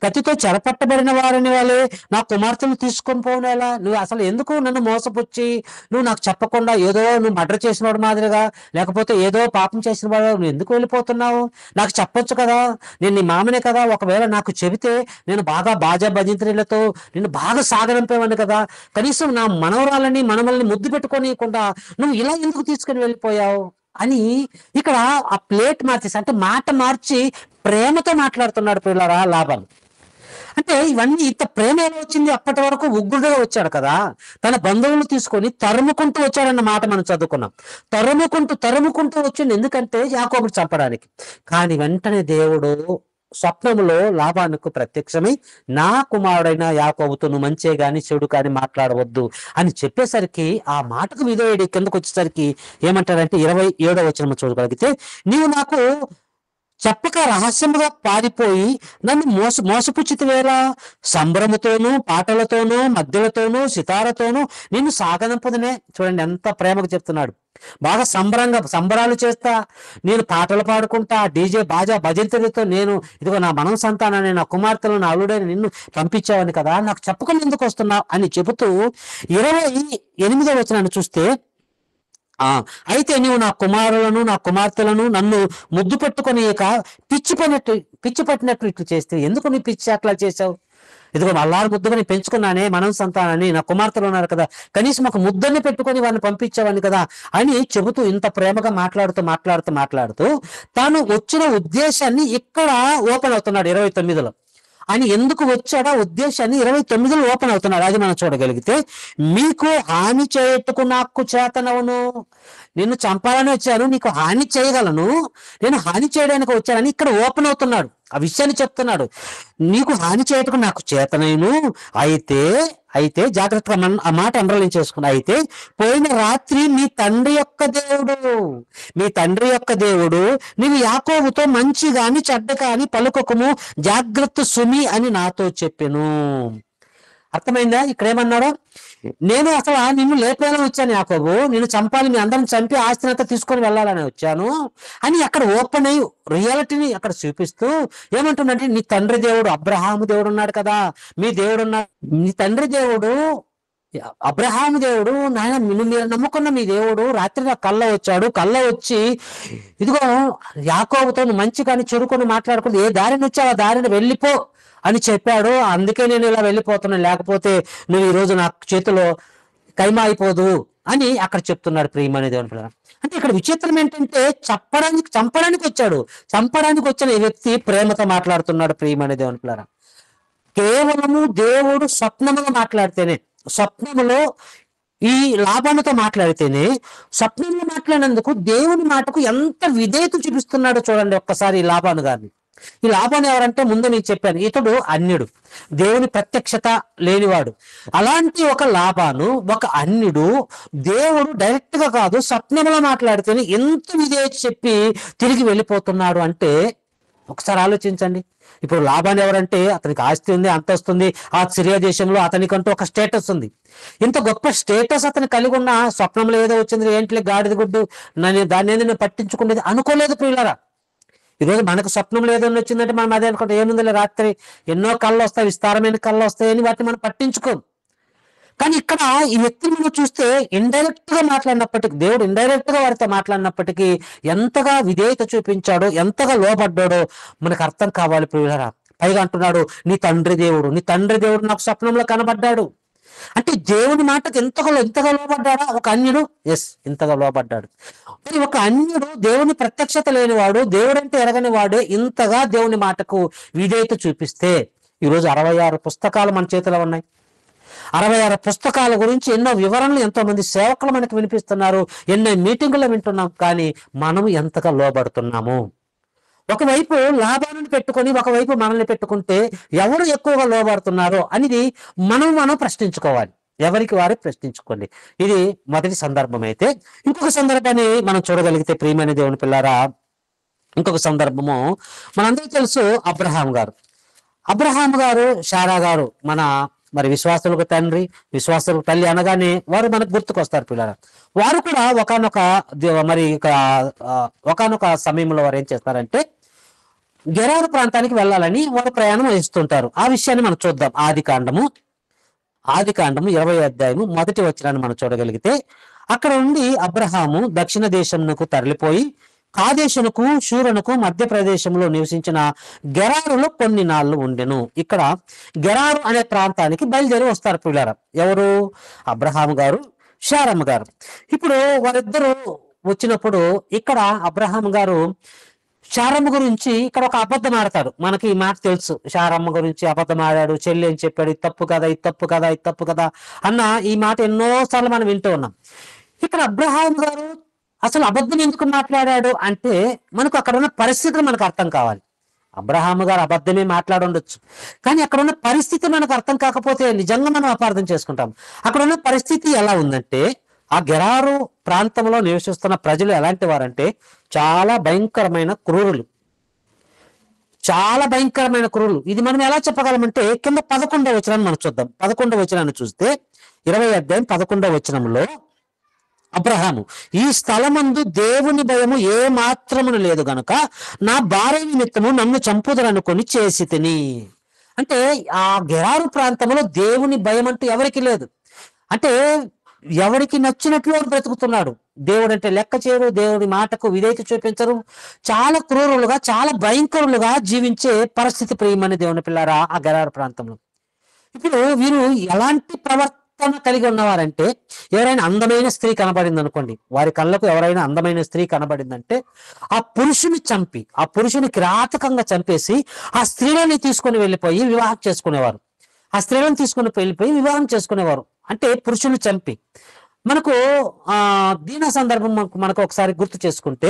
కత్తితో చెరపట్టబడిన వారని వాళ్ళే నా కుమార్తెను తీసుకొని పోనేలా, నువ్వు అసలు ఎందుకు నన్ను మోసపుచ్చి నువ్వు నాకు చెప్పకుండా ఏదో నువ్వు మర్డర్ చేసిన వాడు మాదిరిగా, లేకపోతే ఏదో పాపం చేసిన వాడు నువ్వు ఎందుకు వెళ్ళిపోతున్నావు? నాకు చెప్పొచ్చు కదా, నేను నీ మామనే కదా, ఒకవేళ నాకు చెబితే నేను బాగా బాజా భజంత్రీలతో నిన్ను బాగా సాగనంపేవాడిని కదా, కనీసం నా మనవరాలని మనమల్ని ముద్దు పెట్టుకోనియకుండా నువ్వు ఇలా ఎందుకు తీసుకుని వెళ్ళిపోయావు అని ఇక్కడ ఆ ప్లేట్ మార్చేసి, అంటే మాట మార్చి ప్రేమతో మాట్లాడుతున్నాడు పిల్లరా లాబాను. అంటే ఇవన్నీ ఇంత ప్రేమ ఎలా వచ్చింది? అప్పటి వరకు ఉగ్రుడుగా వచ్చాడు కదా, తన బంధువులు తీసుకొని తరుముకుంటూ వచ్చాడన్న మాట మనం చదువుకున్నాం. తరుముకుంటూ వచ్చింది ఎందుకంటే యాకోబుని చంపడానికి. కానీ వెంటనే దేవుడు స్వప్నములో లాబానుకు ప్రత్యక్షమై, నా కుమారుడైన యాకోబుతో నువ్వు మంచే గాని చెడు కాని మాట్లాడవద్దు అని చెప్పేసరికి ఆ మాటకు విధేయుడి కిందకు వచ్చేసరికి ఏమంటాడంటే 27వ వచనం చూడగలిగితే, నీవు నాకు చెప్పక రహస్యముగా పారిపోయి నన్ను మోసపుచ్చితివేలా, సంబరముతోనూ పాటలతోనూ మధ్యలతోనూ సితారతోనూ నిన్ను సాగనంపదనే. చూడండి ఎంత ప్రేమకు చెప్తున్నాడు. బాగా సంబరాలు చేస్తా, నేను పాటలు పాడుకుంటా, డీజే బాజా భజంతులతో నేను ఇదిగో నా మనం సంతానాన్ని, నా కుమార్తెలు, నా అల్లుడైన నిన్ను పంపించావని కదా, నాకు చెప్పకుండా ఎందుకు వస్తున్నావు అని చెబుతూ 28వ వచనాన్ని చూస్తే, అయితే నీవు నా కుమారులను నా కుమార్తెలను నన్ను ముద్దు పెట్టుకొని పిచ్చి పట్టినట్టు ఇట్లు చేస్తే, ఎందుకు నీ పిచ్చి అట్లా చేసావు? ఇదిగో అల్లారు ముద్దుగా పెంచుకున్నానే మనం సంతానాన్ని, నా కుమార్తెలు ఉన్నారు కదా, కనీసం ఒక ముద్దని పెట్టుకొని వాడిని పంపించేవాడిని కదా అని చెబుతూ ఇంత ప్రేమగా మాట్లాడుతూ తాను వచ్చిన ఉద్దేశాన్ని ఇక్కడ ఓపెన్ అవుతున్నాడు 29లో. అని ఎందుకు వచ్చాడో ఉద్దేశాన్ని 29లో ఓపెన్ అవుతున్నాడు. అది మనం చూడగలిగితే, మీకు హాని చేయట్టుకు నాకు చేతనవును, నిన్ను చంపాలని వచ్చాను, నీకు హాని చేయగలను, నేను హాని చేయడానికి వచ్చానని ఇక్కడ ఓపెన్ అవుతున్నాడు. ఆ విషయాన్ని చెప్తున్నాడు. నీకు హాని చేయటకు నాకు చేతనైను, అయితే జాగ్రత్తగా ఆ మాట అండర్లైన్ చేసుకున్నా, అయితే పోయిన రాత్రి మీ తండ్రి యొక్క దేవుడు నీవు యాకోబుతో మంచి గాని చెడ్డ కాని పలుకకము, జాగ్రత్త సుమి అని నాతో చెప్పెను. అర్థమైందా? ఇక్కడ ఏమన్నాడు? నేను అసలు నిన్ను లేపేయాలని వచ్చాను యాకోబు, నిన్ను చంపాలి, మీ అందరం చంపి ఆస్తినంతా తీసుకొని వెళ్ళాలని వచ్చాను అని అక్కడ ఓపెన్ అయ్యి రియాలిటీని అక్కడ చూపిస్తూ ఏమంటుందంటే, నీ తండ్రి దేవుడు అబ్రహాము దేవుడు ఉన్నాడు కదా, మీ దేవుడు ఉన్నాడు, నీ తండ్రి దేవుడు అబ్రహాము దేవుడు, నాయన మీరు నమ్ముకున్న మీ దేవుడు రాత్రి నా కళ్ళ వచ్చాడు, కళ్ళ వచ్చి ఇదిగో యాకోబుతో నువ్వు మంచి కానీ చెడుకొని మాట్లాడుకుంటూ ఏ దారిని వచ్చావు ఆ దారిని వెళ్ళిపో అని చెప్పాడు, అందుకే నేను ఇలా వెళ్ళిపోతున్నాను, లేకపోతే నువ్వు ఈరోజు నా చేతిలో కైమా అయిపోదు అని అక్కడ చెప్తున్నాడు ప్రియమనే దేవుని పిల్లల. అంటే ఇక్కడ విచిత్రం ఏంటంటే చంపడానికి వచ్చాడు, చంపడానికి వచ్చిన ఈ వ్యక్తి ప్రేమతో మాట్లాడుతున్నాడు ప్రియమనే దేవుని పిల్లల. కేవలము దేవుడు స్వప్నములో మాట్లాడితేనే, స్వప్నములో ఈ లాభాలతో మాట్లాడితేనే, స్వప్నంలో మాట్లాడినందుకు దేవుని మాటకు ఎంత విధేయత చూపిస్తున్నాడో చూడండి ఒక్కసారి ఈ లాభాను గారిని. ఈ లాభాన్ని ఎవరంటే ముందు నేను చెప్పాను, ఇతడు అన్యుడు, దేవుని ప్రత్యక్షత లేనివాడు. అలాంటి ఒక లాభాను, ఒక అన్యుడు దేవుడు డైరెక్ట్ గా కాదు స్వప్నంలో మాట్లాడితేనే ఎంత విధేయత చెప్పి తిరిగి వెళ్ళిపోతున్నాడు అంటే ఒకసారి ఆలోచించండి. ఇప్పుడు లాభాన్ని ఎవరంటే అతనికి ఆస్తి ఉంది, అంతస్తు ఉంది, ఆ సిరియా దేశంలో అతనికంటూ ఒక స్టేటస్ ఉంది. ఇంత గొప్ప స్టేటస్ అతను కలిగి ఉన్న స్వప్నంలో ఏదో వచ్చింది, ఏంటి గాడిద గుడ్డు, దాన్ని నేను పట్టించుకునేది అనుకోలేదు ప్రియులారా. ఈరోజు మనకు స్వప్నంలో ఏదైనా వచ్చిందంటే మనం అదే అనుకుంటాం, ఏముందిలే రాత్రి ఎన్నో కళ్ళు వస్తాయి, విస్తారమైన కళ్ళు వస్తాయని వాటిని మనం పట్టించుకోం. కానీ ఇక్కడ ఈ వ్యక్తిని మనం చూస్తే ఇండైరెక్ట్ గా మాట్లాడినప్పటికీ, దేవుడు ఇండైరెక్ట్ గా వారితో మాట్లాడినప్పటికీ ఎంతగా విధేయత చూపించాడో, ఎంతగా లోబడ్డాడో మనకు అర్థం కావాలి ప్రియులారా. పైగా అంటున్నాడు, నీ తండ్రి దేవుడు నాకు స్వప్నంలో కనబడ్డాడు. అంటే దేవుని మాటకు ఎంతగా లోబడ్డాడా ఒక అన్యుడు? ఎస్, ఇంతగా లోబడ్డాడు. మరి ఒక అన్యుడు, దేవుని ప్రత్యక్షత లేనివాడు, దేవుడంటే ఎరగని వాడే ఇంతగా దేవుని మాటకు విధేయత చూపిస్తే, ఈరోజు 66 పుస్తకాలు మన చేతిలో ఉన్నాయి. 66 పుస్తకాల గురించి ఎన్నో వివరణలు ఎంతో మంది సేవకులు మనకు వినిపిస్తున్నారు, ఎన్నో మీటింగుల్లో వింటున్నాం. కానీ మనం ఎంతగా లోబడుతున్నాము? ఒకవైపు లాభాలను పెట్టుకొని ఒకవైపు మనల్ని పెట్టుకుంటే ఎవరు ఎక్కువగా లోబడుతున్నారో అనేది మనం ప్రశ్నించుకోవాలి. ఎవరికి వారే ప్రశ్నించుకోండి. ఇది మొదటి సందర్భం. అయితే ఇంకొక సందర్భాన్ని మనం చూడగలిగితే ప్రియమైన దేవుని పిల్లారా, ఇంకొక సందర్భము మనందరికీ తెలుసు. అబ్రహాము గారు శారా గారు మరి విశ్వాసులకు తండ్రి, విశ్వాసులకు తల్లి అనగానే వారు మనకు గుర్తుకొస్తారు పిల్లలు. వారు కూడా ఒకనొక సమయంలో వారు ఏం చేస్తారంటే గెరారు ప్రాంతానికి వెళ్ళాలని వారు ప్రయాణం వేస్తుంటారు. ఆ విషయాన్ని మనం చూద్దాం. ఆది కాండము 20వ అధ్యాయము 1వ వచనాన్ని మనం చూడగలిగితే, అక్కడ నుండి అబ్రహాము దక్షిణ దేశమునకు తరలిపోయి కాదేశునకు షూరునకు మధ్య ప్రదేశంలో నివసించిన గెరారులో కొన్ని నాళ్ళు ఉండెను. ఇక్కడ గెరారు అనే ప్రాంతానికి బయలుదేరి వస్తారు పిల్లారా. ఎవరు? అబ్రహాము గారు, శారమ్మ గారు. ఇప్పుడు వారిద్దరూ వచ్చినప్పుడు ఇక్కడ అబ్రహాము గారు శారమ్మ గురించి ఇక్కడ ఒక అబద్ధం ఆడతాడు. మనకి ఈ మాట తెలుసు, శారమ్మ గురించి అబద్ధం ఆడాడు, చెల్లి అని చెప్పాడు, ఇది తప్పు కదా, ఇది తప్పు కదా, ఇది తప్పు కదా అన్న ఈ మాట ఎన్నోసార్లు మనం వింటూ ఉన్నాం. ఇక్కడ అబ్రహాము గారు అసలు అబద్ధం ఎందుకు మాట్లాడాడు అంటే మనకు అక్కడ ఉన్న పరిస్థితులు మనకు అర్థం కావాలి. అబ్రహాము గారు అబద్ధమే మాట్లాడుండొచ్చు, కానీ అక్కడ ఉన్న పరిస్థితి మనకు అర్థం కాకపోతే నిజంగా మనం అపార్థం చేసుకుంటాం. అక్కడ ఉన్న పరిస్థితి ఎలా ఉందంటే, ఆ గెరారు ప్రాంతంలో నివసిస్తున్న ప్రజలు ఎలాంటి వారంటే చాలా భయంకరమైన క్రూరులు. ఇది మనం ఎలా చెప్పగలమంటే కింద 11వ వచనాన్ని మనం చూద్దాం. 11వ వచనాన్ని చూస్తే 20వ అధ్యాయం 11వ వచనంలో అబ్రహాము, ఈ స్థలమందు దేవుని భయము ఏ మాత్రమును లేదు గనుక నా భార్య నిమిత్తము నన్ను చంపుదరనుకొని చేసి తిని. అంటే ఆ గెరారు ప్రాంతంలో దేవుని భయం అంటూ ఎవరికి లేదు. అంటే ఎవరికి నచ్చినట్లు బ్రతుకుతున్నాడు. దేవుడు అంటే లెక్క చేయరు, దేవుడి మాటకు విధేయత చూపించరు, చాలా క్రూరులుగా, చాలా భయంకరులుగా జీవించే పరిస్థితి ప్రియమని దేవుని పిల్లారా ఆ గెరారు ప్రాంతంలో. ఇప్పుడు వీరు ఎలాంటి ప్రవర్తన కలిగి ఉన్నవారంటే, ఎవరైనా అందమైన స్త్రీ కనబడింది అనుకోండి, వారి కళ్ళకు ఎవరైనా అందమైన స్త్రీ కనబడిందంటే ఆ పురుషుని కిరాతకంగా చంపేసి ఆ స్త్రీలని తీసుకొని వెళ్ళిపోయి వివాహం చేసుకునేవారు. అంటే పురుషుని చంపి. మనకు దీనా సందర్భం మనకు ఒకసారి గుర్తు చేసుకుంటే,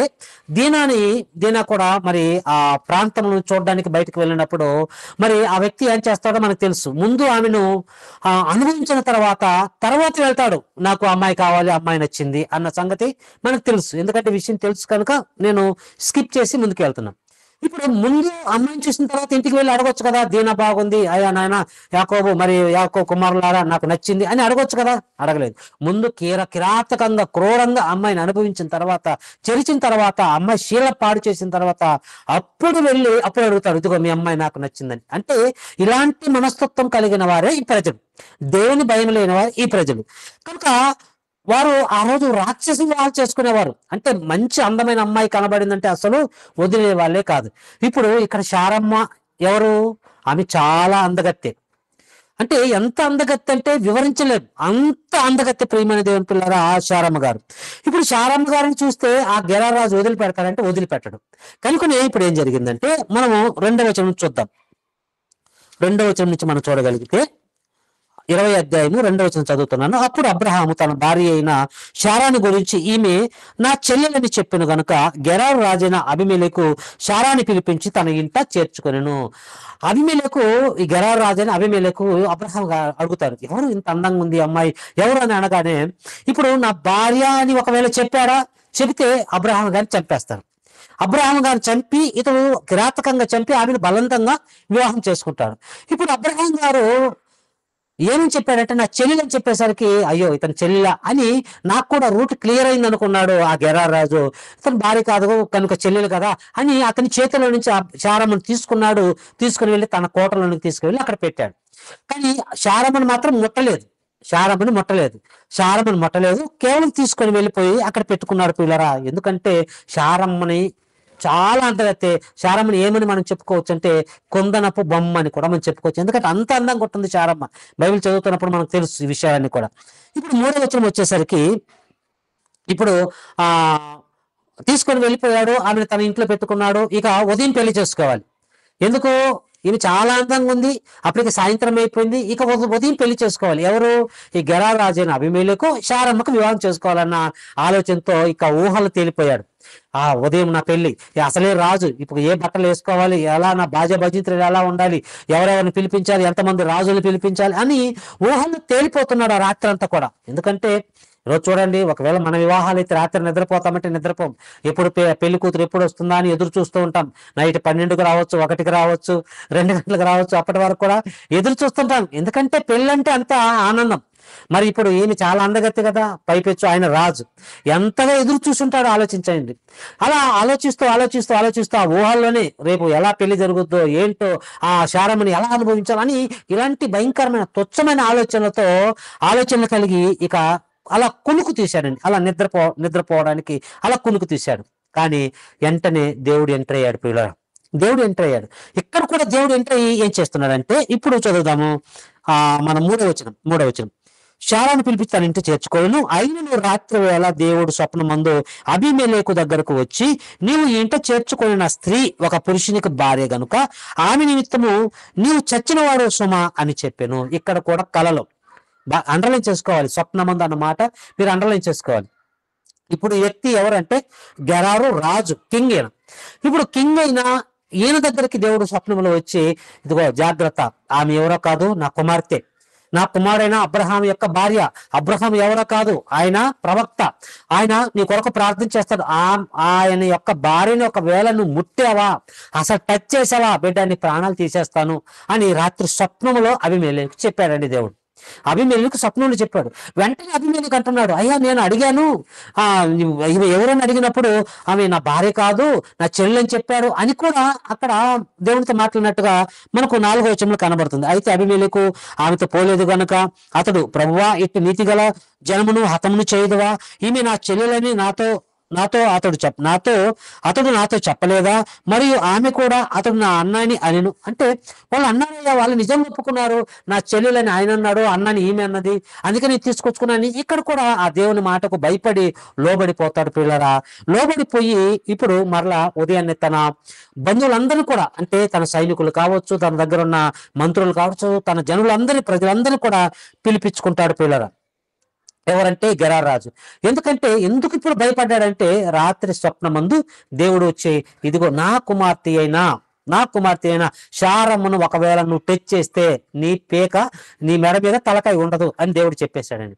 దీనా కూడా మరి ఆ ప్రాంతంలో చూడడానికి బయటకు వెళ్ళినప్పుడు మరి ఆ వ్యక్తి ఏం చేస్తాడో మనకు తెలుసు. ముందు ఆమెను అనుభవించిన తర్వాత వెళ్తాడు, నాకు అమ్మాయి కావాలి, అమ్మాయి నచ్చింది అన్న సంగతి మనకు తెలుసు. ఎందుకంటే విషయం తెలుసు కనుక నేను స్కిప్ చేసి ముందుకు వెళ్తున్నాను. ఇప్పుడు ముందు అమ్మాయిని చూసిన తర్వాత ఇంటికి వెళ్ళి అడగొచ్చు కదా, దీన బాగుంది, అయ్యా నాయన యాకోబు, మరి యాకోబు కుమారులారా నాకు నచ్చింది అని అడగొచ్చు కదా, అడగలేదు. ముందు కిరాతకంగా క్రూరంగా అమ్మాయిని అనుభవించిన తర్వాత, చెరిచిన తర్వాత, అమ్మాయి శీల పాడు చేసిన తర్వాత అప్పుడు వెళ్ళి అప్పుడు అడుగుతాడు, ఇదిగో మీ అమ్మాయి నాకు నచ్చిందని. అంటే ఇలాంటి మనస్తత్వం కలిగిన వారే ఈ ప్రజలు, దేవుని భయం లేని వారు ఈ ప్రజలు. కనుక వారు ఆ రోజు రాక్షసి వివాహాలు చేసుకునేవారు. అంటే మంచి అందమైన అమ్మాయి కనబడిందంటే అసలు వదిలే వాళ్ళే కాదు. ఇప్పుడు ఇక్కడ శారమ్మ ఎవరు? ఆమె చాలా అందగత్తె. అంటే ఎంత అందగత్తె అంటే వివరించలేదు, అంత అందగత్తె. ప్రియమైన దేవుని పిల్లరా ఆ శారమ్మ గారు. ఇప్పుడు శారమ్మ గారిని చూస్తే ఆ గెరారాజు వదిలిపెడతాడంటే వదిలిపెట్టడు. కనుకనే ఇప్పుడు ఏం జరిగిందంటే మనము 2వ వచనం నుంచి చూద్దాం. 2వ వచనం నుంచి మనం చూడగలిగితే 20వ అధ్యాయము 2వ వచనం చదువుతున్నాను. అప్పుడు అబ్రహాము తన భార్య అయిన శారాని గురించి, ఈమె నా చెల్లెలని చెప్పిన గనుక గెరారు రాజైన అబీమెలెకు శారాని పిలిపించి తన ఇంట చేర్చుకొనెను. అబీమెలెకు, ఈ గెరారు రాజైన అబీమెలెకు అబ్రహాం అడుగుతారు, ఎవరు ఇంత అందంగా ఉంది అమ్మాయి ఎవరు అని అనగానే, ఇప్పుడు నా భార్య అని ఒకవేళ చెప్పాడా, చెబితే అబ్రహాం గారిని చంపేస్తారు. అబ్రహాం గారిని చంపి, ఇతడు కిరాతకంగా చంపి ఆమెను బలవంతంగా వివాహం చేసుకుంటాడు. ఇప్పుడు అబ్రహాం గారు ఏమని చెప్పాడంటే నా చెల్లెలని చెప్పేసరికి, అయ్యో ఇతను చెల్లెల అని నాకు కూడా రూట్ క్లియర్ అయింది అనుకున్నాడు ఆ గెరార్ రాజు. ఇతను భార్య కాదు కనుక చెల్లెలు కదా అని అతని చేతిలో నుంచి ఆ శారమ్మను తీసుకున్నాడు. తీసుకుని వెళ్ళి తన కోటలోనికి తీసుకువెళ్ళి అక్కడ పెట్టాడు. కానీ శారమ్మను మాత్రం ముట్టలేదు. శారమ్మను ముట్టలేదు, కేవలం తీసుకొని వెళ్ళిపోయి అక్కడ పెట్టుకున్నాడు పిల్లరా. ఎందుకంటే శారమ్మని చాలా అందగతే. శారమ్మని ఏమని మనం చెప్పుకోవచ్చు అంటే కొందనపు బొమ్మ అని కూడా మనం చెప్పుకోవచ్చు. ఎందుకంటే అంత అందంగా ఉంటుంది శారమ్మ. బైబిల్ చదువుతున్నప్పుడు మనకు తెలుసు ఈ విషయాలన్నీ కూడా. ఇప్పుడు 3వ వచనం వచ్చేసరికి, ఇప్పుడు ఆ తీసుకొని వెళ్ళిపోయాడు, ఆమెను తన ఇంట్లో పెట్టుకున్నాడు. ఇక ఉదయం పెళ్లి చేసుకోవాలి. ఎందుకు? ఈమె చాలా అందంగా ఉంది, అప్పటికి సాయంత్రం అయిపోయింది, ఇక ఉదయం పెళ్లి చేసుకోవాలి. ఎవరు? ఈ గెరారు రాజైన అబీమెలెకు శారమ్మకు వివాహం చేసుకోవాలన్న ఆలోచనతో ఇక ఊహలు తేలిపోయాడు. ఆ ఉదయం నా పెళ్లి, అసలే రాజు, ఇప్పుడు ఏ బట్టలు వేసుకోవాలి, ఎలా నా బాజా భజింత్రులు ఎలా ఉండాలి, ఎవరెవరిని పిలిపించాలి, ఎంతమంది రాజులు పిలిపించాలి అని ఊహలు తేలిపోతున్నాడు ఆ రాత్రి అంతా కూడా. ఎందుకంటే ఈరోజు చూడండి, ఒకవేళ మన వివాహాలు అయితే రాత్రి నిద్రపోతామంటే నిద్రపోం. ఎప్పుడు పెళ్లి కూతురు ఎప్పుడు వస్తుందా అని ఎదురు చూస్తూ ఉంటాం. నైట్ 12కి రావచ్చు, 1కి రావచ్చు, 2 గంటలకు రావచ్చు, అప్పటి వరకు కూడా ఎదురు చూస్తుంటాం. ఎందుకంటే పెళ్ళంటే అంత ఆనందం. మరి ఇప్పుడు ఈమె చాలా అందగత్తే కదా, పైపెచ్చు ఆయన రాజు, ఎంతగా ఎదురు చూస్తుంటాడో ఆలోచించండి. అలా ఆలోచిస్తూ ఆ ఊహల్లోనే రేపు ఎలా పెళ్లి జరుగుద్దో ఏంటో, ఆ శారమ్మని ఎలా అనుభవించాలని ఇలాంటి భయంకరమైన తుచ్చమైన ఆలోచనలు కలిగి ఇక అలా కునుకు తీశాడండి. అలా నిద్రపోవడానికి అలా కునుకు తీశాడు. కానీ వెంటనే దేవుడు ఎంటర్ అయ్యాడు పిల్లల. దేవుడు ఎంటర్ అయ్యాడు. ఇక్కడ కూడా దేవుడు ఎంటర్ అయ్యి ఏం చేస్తున్నాడంటే, ఇప్పుడు చదువుదాము. మన 3వ వచనం. శారాను పిలిపించి తన ఇంటి చేర్చుకోను. అయినను రాత్రి వేళ దేవుడు స్వప్నమందు అబీమెలెకు దగ్గరకు వచ్చి, నీవు ఈ ఇంట చేర్చుకొనిన స్త్రీ ఒక పురుషునికి భార్య గనుక ఆమె నిమిత్తము నీవు చచ్చినవాడు సుమా అని చెప్పాను. ఇక్కడ కూడా కలలో అండర్లైన్ చేసుకోవాలి. స్వప్నమందు అన్న మాట మీరు అండర్లైన్ చేసుకోవాలి. ఇప్పుడు ఈ వ్యక్తి ఎవరంటే గెరారు రాజు, కింగ్. ఇప్పుడు కింగ్ అయినా ఈయన దగ్గరికి దేవుడు స్వప్నంలో వచ్చి, ఇదిగో జాగ్రత్త, ఆమె ఎవరో కాదు, నా కుమార్తె, నా కుమారుడైన అబ్రహాం యొక్క భార్య. అబ్రహాం ఎవరో కాదు, ఆయన ప్రవక్త, ఆయన నీ కొరకు ప్రార్థన చేస్తాడు. ఆయన యొక్క భార్యని ఒకవేళ నువ్వు ముట్టావా, అసలు టచ్ చేసావా, బిడ్డ నీ ప్రాణాలు తీసేస్తాను అని రాత్రి స్వప్నంలో అబీమెలెకు చెప్పాడండి దేవుడు. అబీమెలెకు స్వప్నంలో చెప్పాడు. వెంటనే అబీమెలెకు అంటున్నాడు, అయ్యా నేను అడిగాను, ఇవి ఎవరని అడిగినప్పుడు ఆమె నా భార్య కాదు, నా చెల్లెని చెప్పాడు అని కూడా అక్కడ దేవునితో మాట్లాడినట్టుగా మనకు 4వ వచనంలో కనబడుతుంది. అయితే అబీమెలెకు ఆమెతో పోలేదు గనుక అతడు, ప్రభువా ఇటు నీతిగల జనమును హతమును చేయదువా, ఈమె నా చెల్లెలని అతడు నాతో చెప్పలేదా, మరియు ఆమె కూడా అతడు నా అన్నని అనెను. అంటే వాళ్ళు అన్నారయ్యా, వాళ్ళు నిజం ఒప్పుకున్నారు, నా చెల్లెలని ఆయన అన్నాడు, అన్నని ఈమె అన్నది, అందుకని తీసుకొచ్చుకున్నాను. ఇక్కడ కూడా ఆ దేవుని మాటకు భయపడి లోబడిపోతాడు పిల్లరా. లోబడిపోయి ఇప్పుడు మరలా ఉదయాన్నే తన బంధువులందరూ కూడా, అంటే తన సైనికులు కావచ్చు, తన దగ్గర ఉన్న మంత్రులు కావచ్చు, తన ప్రజలందరినీ కూడా పిలిపించుకుంటాడు పిల్లరా. ఎవరంటే గెరారు రాజు. ఎందుకు ఇప్పుడు భయపడ్డాడంటే, రాత్రి స్వప్నమందు దేవుడు వచ్చి, ఇదిగో నా కుమార్తె అయినా శారమ్మను ఒకవేళ నువ్వు టచ్ చేస్తే నీ మెడ మీద తలకాయ ఉండదు అని దేవుడు చెప్పేశాడండి.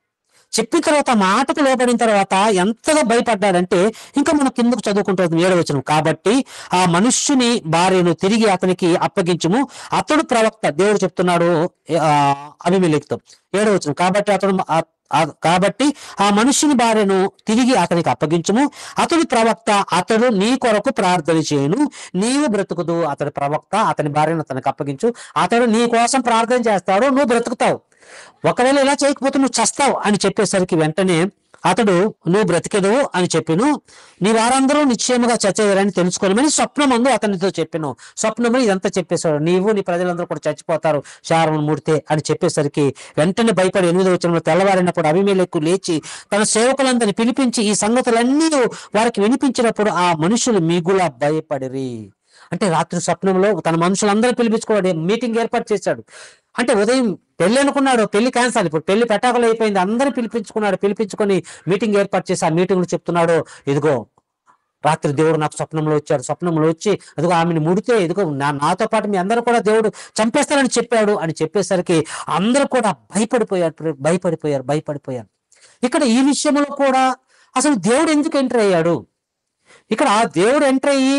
చెప్పిన తర్వాత మాటకు లోబడిన తర్వాత ఎంతగా భయపడ్డాడంటే ఇంకా మనం కిందకు చదువుకుంటుంది 7వ వచనం. కాబట్టి ఆ మనుష్యుని భార్యను తిరిగి అతనికి అప్పగించుము, అతడు ప్రవక్త. దేవుడు చెప్తున్నాడు అబీమెలెకుతో. 7వ వచనం. కాబట్టి ఆ మనుష్యుని భార్యను తిరిగి అతనికి అప్పగించుము, అతడు ప్రవక్త, అతడు నీ కొరకు ప్రార్థన చేయను, నీవు బ్రతుకుదు. అతడు ప్రవక్త, అతని భార్యను అతనికి అప్పగించు, అతడు నీ కోసం ప్రార్థన చేస్తాడు, నువ్వు బ్రతుకుతావు. ఒకవేళ ఇలా చేయకపోతే నువ్వు చస్తావు అని చెప్పేసరికి వెంటనే అతడు నువ్వు బ్రతికెదవు అని చెప్పిను, నీ వారందరూ నిశ్చయముగా చచ్చేదారని తెలుసుకోలేమని స్వప్నమందు అతనితో చెప్పాను. స్వప్నము ఇదంతా చెప్పేశాడు, నీవు నీ ప్రజలందరూ కూడా చచ్చిపోతారు శారమును ముడితే అని చెప్పేసరికి వెంటనే భయపడి 8వ వచనంలో తెల్లవారినప్పుడు అబీమెలెకు లేచి తన సేవకులందరినీ పిలిపించి ఈ సంగతులన్నీ వారికి వినిపించినప్పుడు ఆ మనుషులు మిగుల భయపడిరి. అంటే రాత్రి స్వప్నంలో తన మనుషులందరూ పిలిపించుకోవాడు, మీటింగ్ ఏర్పాటు చేశాడు. అంటే ఉదయం పెళ్లి అనుకున్నాడు, పెళ్లి క్యాన్సల్, ఇప్పుడు పెళ్లి పెటాకులు అయిపోయింది, అందరూ పిలిపించుకున్నాడు. పిలిపించుకొని మీటింగ్ ఏర్పాటు చేసి ఆ మీటింగ్లో చెప్తున్నాడు, ఇదిగో రాత్రి దేవుడు నాకు స్వప్నంలో వచ్చాడు, స్వప్నంలో వచ్చి అదిగో ఆమెను ముడితే ఇదిగో నాతో పాటు మీ అందరూ కూడా దేవుడు చంపేస్తారని చెప్పాడు అని చెప్పేసరికి అందరూ కూడా భయపడిపోయారు. ఇక్కడ ఈ విషయంలో కూడా అసలు దేవుడు ఎందుకు ఎంటర్ అయ్యాడు? ఇక్కడ దేవుడు ఎంటర్ అయ్యి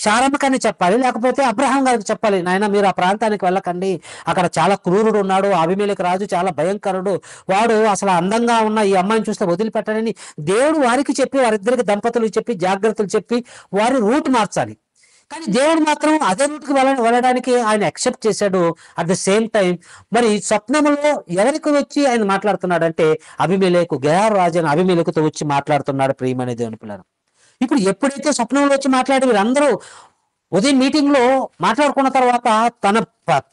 శారమ్మకని చెప్పాలి, లేకపోతే అబ్రహాం గారికి చెప్పాలి, నాయన మీరు ఆ ప్రాంతానికి వెళ్ళకండి, అక్కడ చాలా క్రూరుడు ఉన్నాడు, అబీమెలెకు రాజు చాలా భయంకరుడు, వాడు అసలు అందంగా ఉన్న ఈ అమ్మాయిని చూస్తే వదిలిపెట్టాలని దేవుడు వారికి చెప్పి, వారిద్దరికి దంపతులు చెప్పి, జాగ్రత్తలు చెప్పి వారి రూట్ మార్చాలి. కానీ దేవుడు మాత్రం అదే రూట్కి వెళ్ళడానికి ఆయన యాక్సెప్ట్ చేశాడు. అట్ ద సేమ్ టైం మరి స్వప్నంలో ఎవరికి వచ్చి ఆయన మాట్లాడుతున్నాడు అంటే అబీమెలెకు, గెరారు రాజు అని అబీమెలెకుతో వచ్చి మాట్లాడుతున్నాడు. ప్రియమైన దేవుని పిల్లలు, ఇప్పుడు ఎప్పుడైతే స్వప్నంలో వచ్చి మాట్లాడి వీరందరూ ఉదయం మీటింగ్ లో మాట్లాడుకున్న తర్వాత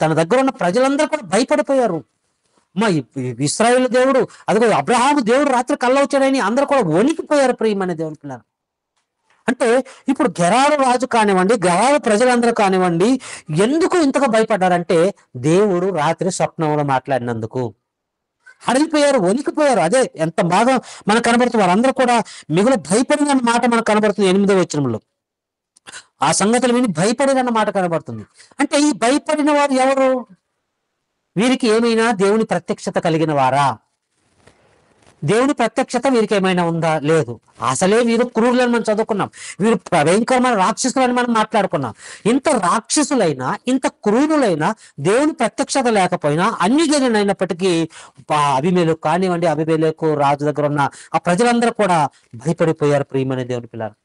తన దగ్గర ఉన్న ప్రజలందరూ కూడా భయపడిపోయారు. మా ఇశ్రాయేలు దేవుడు, అదిగో అబ్రహాము దేవుడు రాత్రి కళ్ళ వచ్చాడని అందరూ కూడా వణికిపోయారు. ప్రియమైన దేవుని పిల్లలు, అంటే ఇప్పుడు గెరారు రాజు కానివ్వండి, గెరారు ప్రజలందరూ కానివ్వండి, ఎందుకు ఇంతగా భయపడ్డారంటే దేవుడు రాత్రి స్వప్నంలో మాట్లాడినందుకు అడిగిపోయారు, వణికిపోయారు. అదే ఎంత బాగా మనకు కనబడుతుంది. వారందరూ కూడా మిగులు భయపడిన మాట మనకు కనబడుతుంది 8వ వచనంలో. ఆ సంగతులు విని భయపడిన మాట కనబడుతుంది. అంటే ఈ భయపడిన వారు ఎవరు? వీరికి ఏమైనా దేవుని ప్రత్యక్షత కలిగిన వారా? దేవుని ప్రత్యక్షత వీరికి ఏమైనా ఉందా? లేదు. అసలే వీరు క్రూరులని మనం చదువుకున్నాం, వీరు భయంకరమైన రాక్షసులని మనం మాట్లాడుకున్నాం. ఇంత రాక్షసులైనా, ఇంత క్రూరులైనా, దేవుని ప్రత్యక్షత లేకపోయినా అన్ని జరిగినప్పటికీ అబీమెలెకు కానివ్వండి, అబీమెలెకు రాజు దగ్గర ఉన్న ఆ ప్రజలందరూ కూడా భయపడిపోయారు. ప్రియమైన దేవుని పిల్లలు,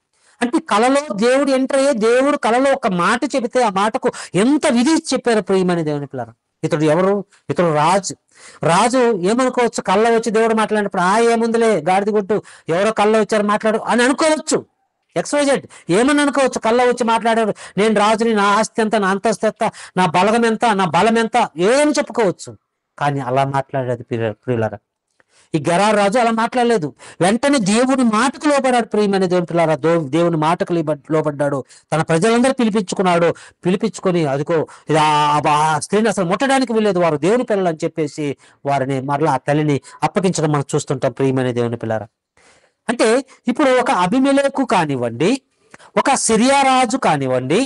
అంటే కలలో దేవుడు ఎంటర్ అయ్యే, దేవుడు కలలో ఒక మాట చెబితే ఆ మాటకు ఎంత విధి చెప్పారు. ప్రియమైన దేవుని పిల్లలు, ఇతడు ఎవరు? ఇతడు రాజు ఏమనుకోవచ్చు, కళ్ళ వచ్చి దేవుడు మాట్లాడినప్పుడు ఏముందిలే గాడిద గుట్టు, ఎవరో కళ్ళ వచ్చారు మాట్లాడు అని అనుకోవచ్చు. XYZ ఏమని అనుకోవచ్చు, కళ్ళ వచ్చి మాట్లాడారు, నేను రాజుని, నా ఆస్తి ఎంత, నా అంతస్తు ఎంత, నా బలగం ఎంత, నా బలం ఎంత, ఏమని చెప్పుకోవచ్చు. కానీ అలా మాట్లాడేది ప్రియులారా, ఈ గెరారు రాజు అలా మాట్లాడలేదు. వెంటనే దేవుని మాటకు లోపడ్డాడు. ప్రియమైన దేవుని పిల్లారా, దేవుని మాటకు లోపడ్డాడు. తన ప్రజలందరూ పిలిపించుకొని అదిగో ఆ స్త్రీని అసలు ముట్టడానికి వెళ్ళలేదు, వారు దేవుని పిల్లలు అని చెప్పేసి వారిని మరలా ఆ తల్లిని అప్పగించడం మనం చూస్తుంటాం. ప్రియమైన దేవుని పిల్లారా, అంటే ఇప్పుడు ఒక అబీమెలెకు కానివ్వండి, ఒక సిరియా రాజు కానివ్వండి,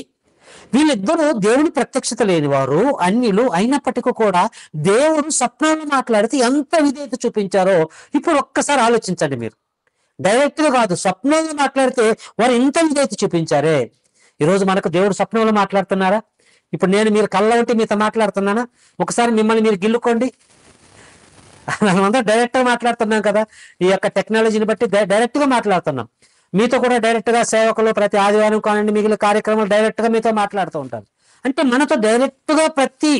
వీళ్ళిద్దరూ దేవుని ప్రత్యక్షత లేని వారు, అన్యులు అయినప్పటికీ కూడా దేవుడు స్వప్నంలో మాట్లాడితే ఎంత విధేయత చూపించారో ఇప్పుడు ఒక్కసారి ఆలోచించండి. మీరు డైరెక్ట్ గా కాదు, స్వప్నంలో మాట్లాడితే వారు ఇంత విధేయత చూపించారే. ఈరోజు మనకు దేవుడు స్వప్నంలో మాట్లాడుతున్నారా? ఇప్పుడు మీరు కళ్ళ ఉంటే మీతో మాట్లాడుతున్నానా? ఒకసారి మిమ్మల్ని మీరు గిల్లుకోండి. మనమంతా డైరెక్ట్ గా మాట్లాడుతున్నాం కదా, ఈ యొక్క టెక్నాలజీని బట్టి డైరెక్ట్ గా మాట్లాడుతున్నాం. మీతో కూడా డైరెక్ట్ గా సేవకులు ప్రతి ఆదివారం కానివ్వండి, మిగిలిన కార్యక్రమాలు డైరెక్ట్ గా మీతో మాట్లాడుతూ ఉంటారు. అంటే మనతో డైరెక్ట్ గా ప్రతి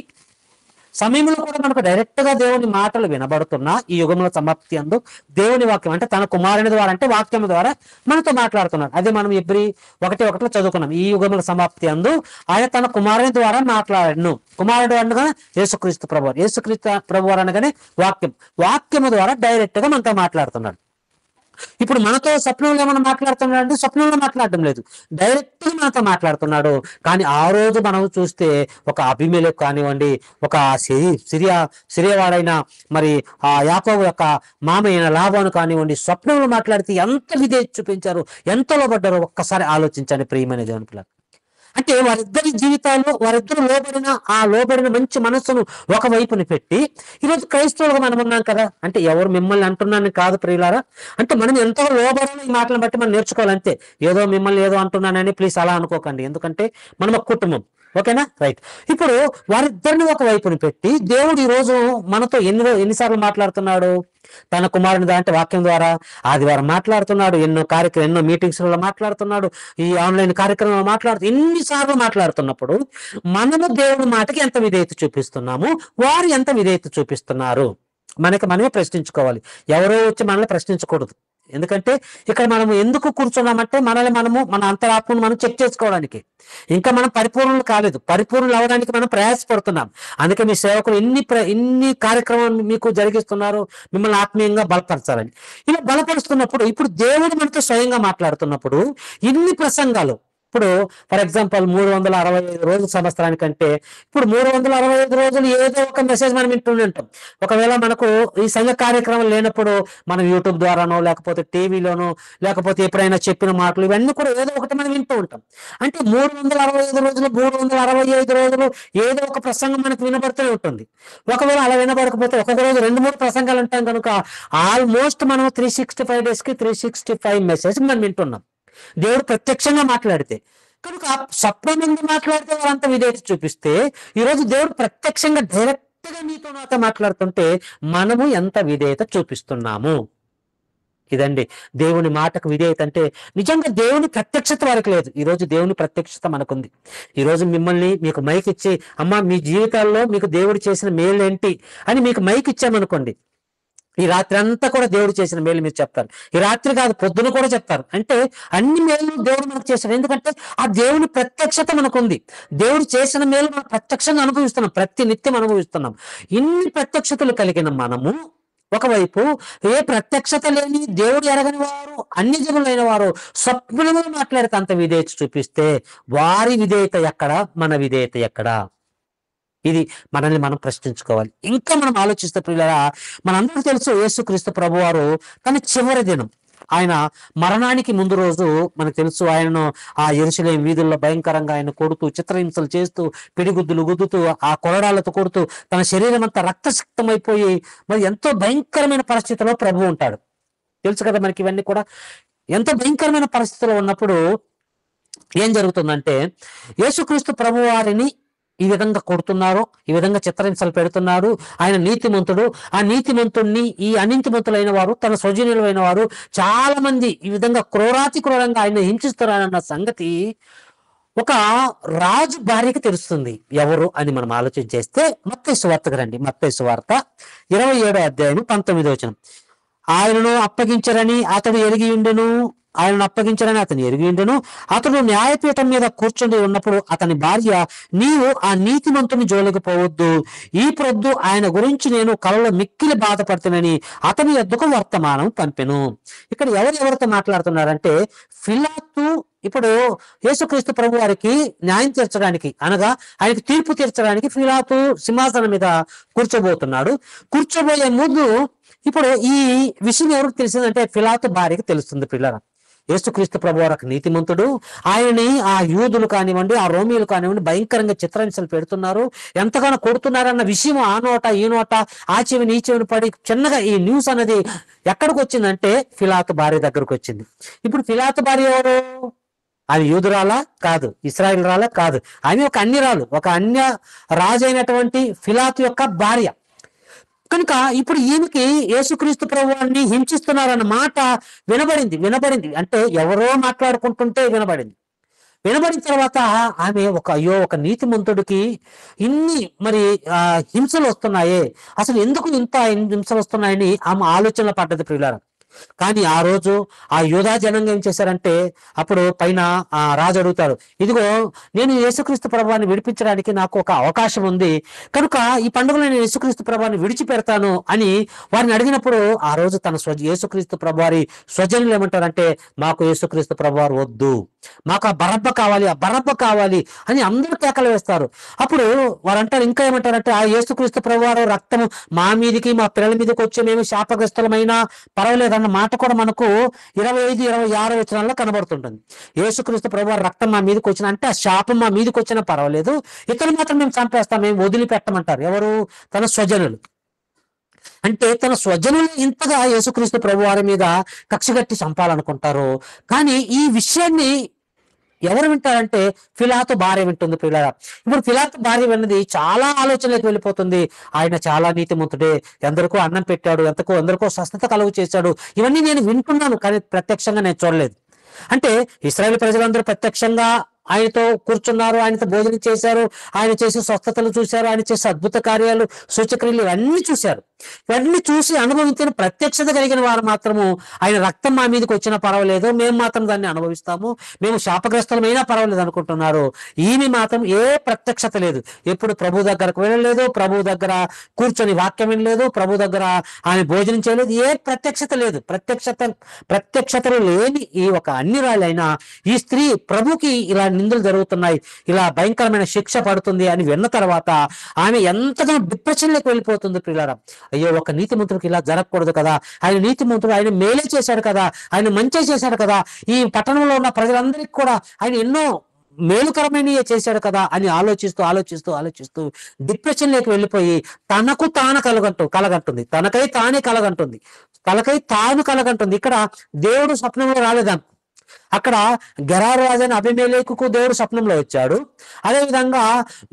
సమయంలో కూడా మనకు డైరెక్ట్ గా దేవుని మాటలు వినబడుతున్నా ఈ యుగంలో సమాప్తి అందు దేవుని వాక్యం అంటే తన కుమారుని ద్వారా, అంటే వాక్యం ద్వారా మనతో మాట్లాడుతున్నాడు. అదే మనం Hebrew 1:1 చదువుకున్నాం. ఈ యుగముల సమాప్తి అందు ఆయన తన కుమారుని ద్వారా మాట్లాడను. కుమారుడు అనగా యేసుక్రీస్తు ప్రభువారు, యేసుక్రీస్తు ప్రభువారు అనగానే వాక్యము ద్వారా డైరెక్ట్ గా మనతో మాట్లాడుతున్నాడు. ఇప్పుడు మనతో స్వప్నంలో ఏమైనా మాట్లాడుతున్నాడు అంటే స్వప్నంలో మాట్లాడడం లేదు, డైరెక్ట్ గా మనతో మాట్లాడుతున్నాడు. కానీ ఆ రోజు మనం చూస్తే ఒక అబీమెలెకు కానివ్వండి, ఒక సిరియవాడైన మరి ఆ యాకోబు యొక్క మామయ్య లాబాను కానివ్వండి, స్వప్నంలో మాట్లాడితే ఎంత విధేయత చూపించారు, ఎంత లోబడ్డారో ఒక్కసారి ఆలోచించండి. ప్రియమైన దేవుని పిల్లలు, అంటే వారిద్దరి జీవితాల్లో వారిద్దరు లోబడిన మంచి మనస్సును ఒకవైపుని పెట్టి ఈరోజు క్రైస్తవులుగా మనం ఉన్నాం కదా. అంటే ఎవరు మిమ్మల్ని అంటున్నాను కాదు ప్రియులారా, అంటే మనం ఎంతో లోబడాలో ఈ మాటలను బట్టి మనం నేర్చుకోవాలంతే. ఏదో మిమ్మల్ని ఏదో అంటున్నానని ప్లీజ్ అలా అనుకోకండి, ఎందుకంటే మనం ఒక కుటుంబం. ఓకేనా, రైట్. ఇప్పుడు వారిద్దరిని ఒక వైపుని పెట్టి దేవుడు ఈ రోజు మనతో ఎన్నిసార్లు మాట్లాడుతున్నాడు? తన కుమారుని అంటే వాక్యం ద్వారా ఆదివారం మాట్లాడుతున్నాడు, ఎన్నో మీటింగ్స్ లో మాట్లాడుతున్నాడు, ఈ ఆన్లైన్ కార్యక్రమంలో ఎన్నిసార్లు మాట్లాడుతున్నప్పుడు మనము దేవుడి మాటకి ఎంత విధేయత చూపిస్తున్నాము, వారు ఎంత విధేయత చూపిస్తున్నారు మనమే ప్రశ్నించుకోవాలి. ఎవరో వచ్చి మనల్ని ప్రశ్నించకూడదు. ఎందుకంటే ఇక్కడ మనం ఎందుకు కూర్చున్నామంటే మన అంతరాత్మను మనం చెక్ చేసుకోవడానికి. ఇంకా మనం పరిపూర్ణులు కాలేదు, పరిపూర్ణులు అవడానికి మనం ప్రయాసపడుతున్నాం. అందుకే మీ సేవకులు ఇన్ని కార్యక్రమాలు మీకు జరిగిస్తున్నారు, మిమ్మల్ని ఆత్మీయంగా బలపరచాలని. ఇలా బలపరుస్తున్నప్పుడు ఇప్పుడు దేవుడు మనతో స్వయంగా మాట్లాడుతున్నప్పుడు ఇన్ని ప్రసంగాలు, ఇప్పుడు ఫర్ ఎగ్జాంపుల్ 365 రోజుల సంవత్సరానికంటే ఇప్పుడు 365 రోజులు ఏదో ఒక మెసేజ్ మనం వింటూనే ఉంటాం. ఒకవేళ మనకు ఈ సంఘ కార్యక్రమం లేనప్పుడు మనం యూట్యూబ్ ద్వారానో లేకపోతే టీవీలోనో లేకపోతే ఎప్పుడైనా చెప్పిన మాటలు ఇవన్నీ కూడా ఏదో ఒకటి మనం వింటూ ఉంటాం. అంటే 365 రోజులు ఏదో ఒక ప్రసంగం మనకు వినబడుతూనే ఉంటుంది. ఒకవేళ అలా వినబడకపోతే ఒక్కొక్క రోజు 2-3 ప్రసంగాలు ఉంటాం కనుక ఆల్మోస్ట్ మనం 365 days కి 365 మెసేజ్ మనం వింటున్నాం. దేవుడు ప్రత్యక్షంగా మాట్లాడితే కనుక స్వప్నం మాట్లాడితే వారంతా విధేయత చూపిస్తే ఈరోజు దేవుడు ప్రత్యక్షంగా డైరెక్ట్ గా నాతో మాట్లాడుతుంటే మనము ఎంత విధేయత చూపిస్తున్నాము? ఇదండి దేవుని మాటకు విధేయత అంటే. నిజంగా దేవుని ప్రత్యక్షత వారికి లేదు, ఈరోజు దేవుని ప్రత్యక్షత మనకుంది. ఈరోజు మీకు మైక్ ఇచ్చి అమ్మ మీ జీవితాల్లో మీకు దేవుడు చేసిన మేలు ఏంటి అని మీకు మైక్ ఇచ్చామనుకోండి, ఈ రాత్రి అంతా కూడా దేవుడు చేసిన మేలు మీరు చెప్తారు. ఈ రాత్రి కాదు, పొద్దున కూడా చెప్తారు. అంటే అన్ని మేలు దేవుడు మనకు చేశాడు. ఎందుకంటే ఆ దేవుని ప్రత్యక్షత మనకుంది. దేవుడు చేసిన మేలు మనం ప్రత్యక్షంగా అనుభవిస్తున్నాం, ప్రతి నిత్యం అనుభవిస్తున్నాం. ఇన్ని ప్రత్యక్షతలు కలిగిన మనము ఒకవైపు ఏ ప్రత్యక్షత లేని దేవుడు ఎరగని వారు, అన్ని జనులైన వారు స్వప్నంలో మాట్లాడితే అంత విధేయత చూపిస్తే వారి విధేయత ఎక్కడ, మన విధేయత ఎక్కడ? ఇది మనల్ని మనం ప్రశ్నించుకోవాలి. ఇంకా మనం ఆలోచిస్తే ప్రియులారా, మనందరికీ తెలుసు యేసుక్రీస్తు ప్రభువారు తన చివరి దినం, ఆయన మరణానికి ముందు రోజు మనకు తెలుసు, ఆయనను ఆ యెరూషలేము వీధుల్లో భయంకరంగా ఆయన కొడుతూ, చిత్రహింసలు చేస్తూ, పిడిగుద్దులు గుద్దుతూ, ఆ కొరడాలతో కొడుతూ తన శరీరం అంతా రక్తసిక్తమైపోయి మరి ఎంతో భయంకరమైన పరిస్థితిలో ప్రభు ఉంటాడు. తెలుసు కదా మనకి ఇవన్నీ కూడా. ఎంతో భయంకరమైన పరిస్థితిలో ఉన్నప్పుడు ఏం జరుగుతుందంటే, యేసుక్రీస్తు ప్రభు వారిని ఈ విధంగా కొడుతున్నారు, ఈ విధంగా చిత్రహింసలు పెడుతున్నారు. ఆయన నీతిమంతుడు, ఆ నీతిమంతుడిని ఈ అనితిమంతులైన వారు, తన స్వజనులైన వారు చాలా మంది ఈ విధంగా క్రూరంగా ఆయన హింసిస్తున్నారన్న సంగతి ఒక రాజు భార్యకి తెలుస్తుంది. ఎవరు అని మనం ఆలోచన చేస్తే మత్తయి సువార్తకు రండి. మత్తయి సువార్త 27వ అధ్యాయం 19వ వచనం. ఆయనను అప్పగించరని అతడు ఎరిగి ఉండెను, అతడు న్యాయపీఠం మీద కూర్చుని ఉన్నప్పుడు అతని భార్య, నీవు ఆ నీతిమంతుని జోలికి పోవద్దు, ఈ ప్రొద్దు ఆయన గురించి నేను కలలో మిక్కిలి బాధపడుతునని అతని యొద్దకు వర్తమానం పంపెను. ఇక్కడ ఎవరితో మాట్లాడుతున్నారంటే పిలాతు ఇప్పుడు యేసుక్రీస్తు ప్రభు వారికి న్యాయం తీర్చడానికి, అనగా ఆయనకి తీర్పు తీర్చడానికి పిలాతు సింహాసనం మీద కూర్చోబోతున్నాడు. కూర్చోబోయే ముందు ఇప్పుడు ఈ విషయం ఎవరికి తెలిసిందంటే పిలాతు భార్యకి తెలుస్తుంది. పిల్లరా, యేసుక్రీస్తు ప్రభు వారు నీతిమంతుడు, ఆయనని ఆ యూదులు కానివ్వండి, ఆ రోమియోలు కానివ్వండి భయంకరంగా చిత్రహింసలు పెడుతున్నారు, ఎంతగానో కొడుతున్నారన్న విషయం ఆ నోట ఈ నోట, ఆ చెవిని ఈ చెవిని పడి చిన్నగా ఈ న్యూస్ అనేది ఎక్కడికి వచ్చిందంటే పిలాతు భార్య దగ్గరకు వచ్చింది. ఇప్పుడు పిలాతు భార్య ఎవరు? ఆమె యూదురాలా? కాదు. ఇశ్రాయేల్ రాలా? కాదు. ఆమె ఒక అన్యరాలు, ఒక అన్య రాజు అయినటువంటి పిలాతు యొక్క భార్య. కనుక ఇప్పుడు ఈమెకి యేసుక్రీస్తు ప్రభువాన్ని హింసిస్తున్నారన్న మాట వినబడింది. అంటే ఎవరో మాట్లాడుకుంటుంటే వినబడిన తర్వాత ఆమె ఒక నీతిమంతుడికి ఇన్ని మరి హింసలు వస్తున్నాయే, అసలు ఎందుకు ఇంత హింసలు వస్తున్నాయని ఆమె ఆలోచనలో పడ్డది ప్రియులారా. కానీ ఆ రోజు ఆ యూదా జనంగా ఏం చేశారంటే, అప్పుడు పైన ఆ రాజు అడుగుతాడు, ఇదిగో నేను యేసుక్రీస్తు ప్రభువాన్ని విడిపించడానికి నాకు ఒక అవకాశం ఉంది కనుక ఈ పండుగలో నేను యేసుక్రీస్తు ప్రభువాన్ని విడిచిపెడతాను అని వారిని అడిగినప్పుడు ఆ రోజు యేసుక్రీస్తు ప్రభువారి స్వజనులు ఏమంటారంటే, మాకు యేసుక్రీస్తు ప్రభువారు వద్దు, మాకు ఆ బరబ్బ కావాలి, ఆ బరబ్బ కావాలి అని అందరూ కేకలు వేస్తారు. అప్పుడు వారు అంటారు, ఇంకా ఏమంటారంటే, ఆ యేసుక్రీస్తు ప్రభువారు రక్తము మా మీదికి మా పిల్లల మీదకి వచ్చి మేము శాపగ్రస్తులమైనా పర్వాలేదన్న మాట కూడా మనకు 25, 26 వచనాల్లో కనబడుతుంటుంది. యేసుక్రీస్తు ప్రభువారు రక్తం మా మీదకి వచ్చిన అంటే ఆ శాపం మా మీదకి వచ్చినా పర్వాలేదు, ఇతను మాత్రం మేము చంపేస్తాం, మేము వదిలిపెట్టమంటారు. ఎవరు? తన స్వజనులు. అంటే తన స్వజనులు ఇంతగా యేసుక్రీస్తు ప్రభువారి మీద కక్షగట్టి చంపాలనుకుంటారు. కానీ ఈ విషయాన్ని ఎవరు వింటారంటే పిలాతు భార్య వింటుంది పిల్లరా. ఇప్పుడు పిలాతు భార్య విన్నది చాలా ఆలోచనలకు వెళ్ళిపోతుంది. ఆయన చాలా నీతిమంతుడే, ఎందరికో అన్నం పెట్టాడు, ఎందరికో స్వస్థత కలుగు చేశాడు, ఇవన్నీ నేను వింటున్నాను, కానీ ప్రత్యక్షంగా నేను చూడలేదు. అంటే ఇశ్రాయేలు ప్రజలందరూ ప్రత్యక్షంగా ఆయనతో కూర్చున్నారు, ఆయనతో భోజనం చేశారు, ఆయన చేసే స్వస్థతలు చూశారు, ఆయన చేసే అద్భుత కార్యాలు, సూచక్రియలు ఇవన్నీ చూశారు. ఇవన్నీ చూసి అనుభవించిన ప్రత్యక్షత కలిగిన వారు మాత్రము ఆయన రక్తం మా మీదకి వచ్చినా పర్వాలేదు, మేము మాత్రం దాన్ని అనుభవిస్తాము, మేము శాపగ్రస్తులమైనా పర్వాలేదు అనుకుంటున్నారు. ఈమె మాత్రం ఏ ప్రత్యక్షత లేదు, ఎప్పుడు ప్రభు దగ్గరకు వెళ్ళలేదు, ప్రభు దగ్గర కూర్చొని వాక్యం వినలేదు, ప్రభు దగ్గర ఆమె భోజనం చేయలేదు, ఏ ప్రత్యక్షత లేదు. ప్రత్యక్షతలు లేని ఈ ఒక అన్యురాలైన ఈ స్త్రీ ప్రభుకి ఇలా నిందలు జరుగుతున్నాయి, ఇలా భయంకరమైన శిక్ష పడుతుంది అని విన్న తర్వాత ఆమె ఎంతగా డిప్రెషన్లోకి వెళ్ళిపోతుంది పిల్లరా. అయ్యో, ఒక నీతిమంతుడికి ఇలా జరగకూడదు కదా, ఆయన నీతిమంతుడు, ఆయన మేలే చేశాడు కదా, ఆయన మంచి చేశాడు కదా, ఈ పట్టణంలో ఉన్న ప్రజలందరికీ కూడా ఆయన ఎన్నో మేలుకరమైనవి చేశాడు కదా అని ఆలోచిస్తూ డిప్రెషన్లోకి వెళ్ళిపోయి తనకు తాను కలగంటుంది, తనకై తాను కలగంటుంది. ఇక్కడ దేవుడు స్వప్నంలో రాలేదా, అక్కడ గెరారు రాజైన అబీమెలెకుకు దేవుడు స్వప్నంలో వచ్చాడు, అదేవిధంగా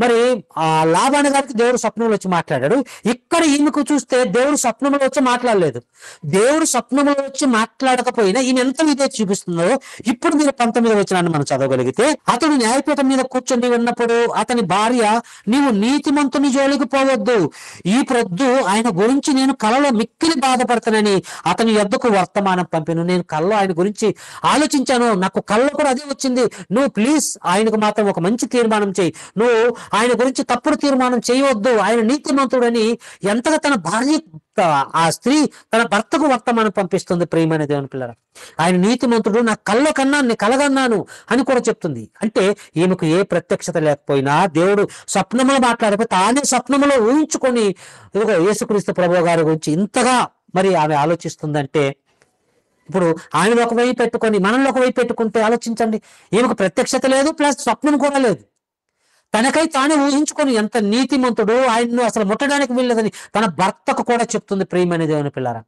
మరి ఆ లాబాను గారికి దేవుడు స్వప్నంలో వచ్చి మాట్లాడాడు. ఇక్కడ ఈమెకు చూస్తే దేవుడు స్వప్నంలో వచ్చి మాట్లాడలేదు. దేవుడు స్వప్నంలో వచ్చి మాట్లాడకపోయినా ఈమె ఎంత విధేయత చూపిస్తుందో ఇప్పుడు మీరు 19వ వచనాన్ని మనం చదవగలిగితే, అతడు న్యాయపీఠం మీద కూర్చొని ఉన్నప్పుడు అతని భార్య, నీవు నీతిమంతుని జోలికి పోవద్దు, ఈ ప్రొద్దు ఆయన గురించి నేను కలలో మిక్కిలి బాధపడతానని అతని యొద్దకు వర్తమానం పంపాను. నేను కలలో ఆయన గురించి ఆలోచించాను, నాకు కళ్ళ కూడా అదే వచ్చింది, నువ్వు ప్లీజ్ ఆయనకు మాత్రం ఒక మంచి తీర్మానం చేయి, నువ్వు ఆయన గురించి తప్పుడు తీర్మానం చేయవద్దు, ఆయన నీతిమంతుడని ఎంతగా తన భార్య, ఆ స్త్రీ తన భర్తకు వర్తమానం పంపిస్తుంది. ప్రియమైన దేవుని పిల్లరా, ఆయన నీతిమంతుడు, నా కళ్ళ కన్నా నేను కలగన్నాను అని కూడా చెప్తుంది. అంటే ఈమెకు ఏ ప్రత్యక్షత లేకపోయినా దేవుడు స్వప్నంలో మాట్లాడిపోయి తానే స్వప్నంలో ఊహించుకొని యేసుక్రీస్తు ప్రభువు గారి గురించి ఇంతగా మరి ఆమె ఆలోచిస్తుందంటే, ఇప్పుడు ఆయన ఒక వైపు పెట్టుకొని మనల్ని ఒక వైపు పెట్టుకుంటే ఆలోచించండి, ఈమెకు ప్రత్యక్షత లేదు, ప్లస్ స్వప్నం కూడా లేదు. తనకై తానే ఊహించుకొని ఎంత నీతిమంతుడు, ఆయన్ను అసలు ముట్టడానికి వీల్లేదని తన భర్తకు కూడా చెప్తుంది. ప్రియమైన దేవుని పిల్లారా,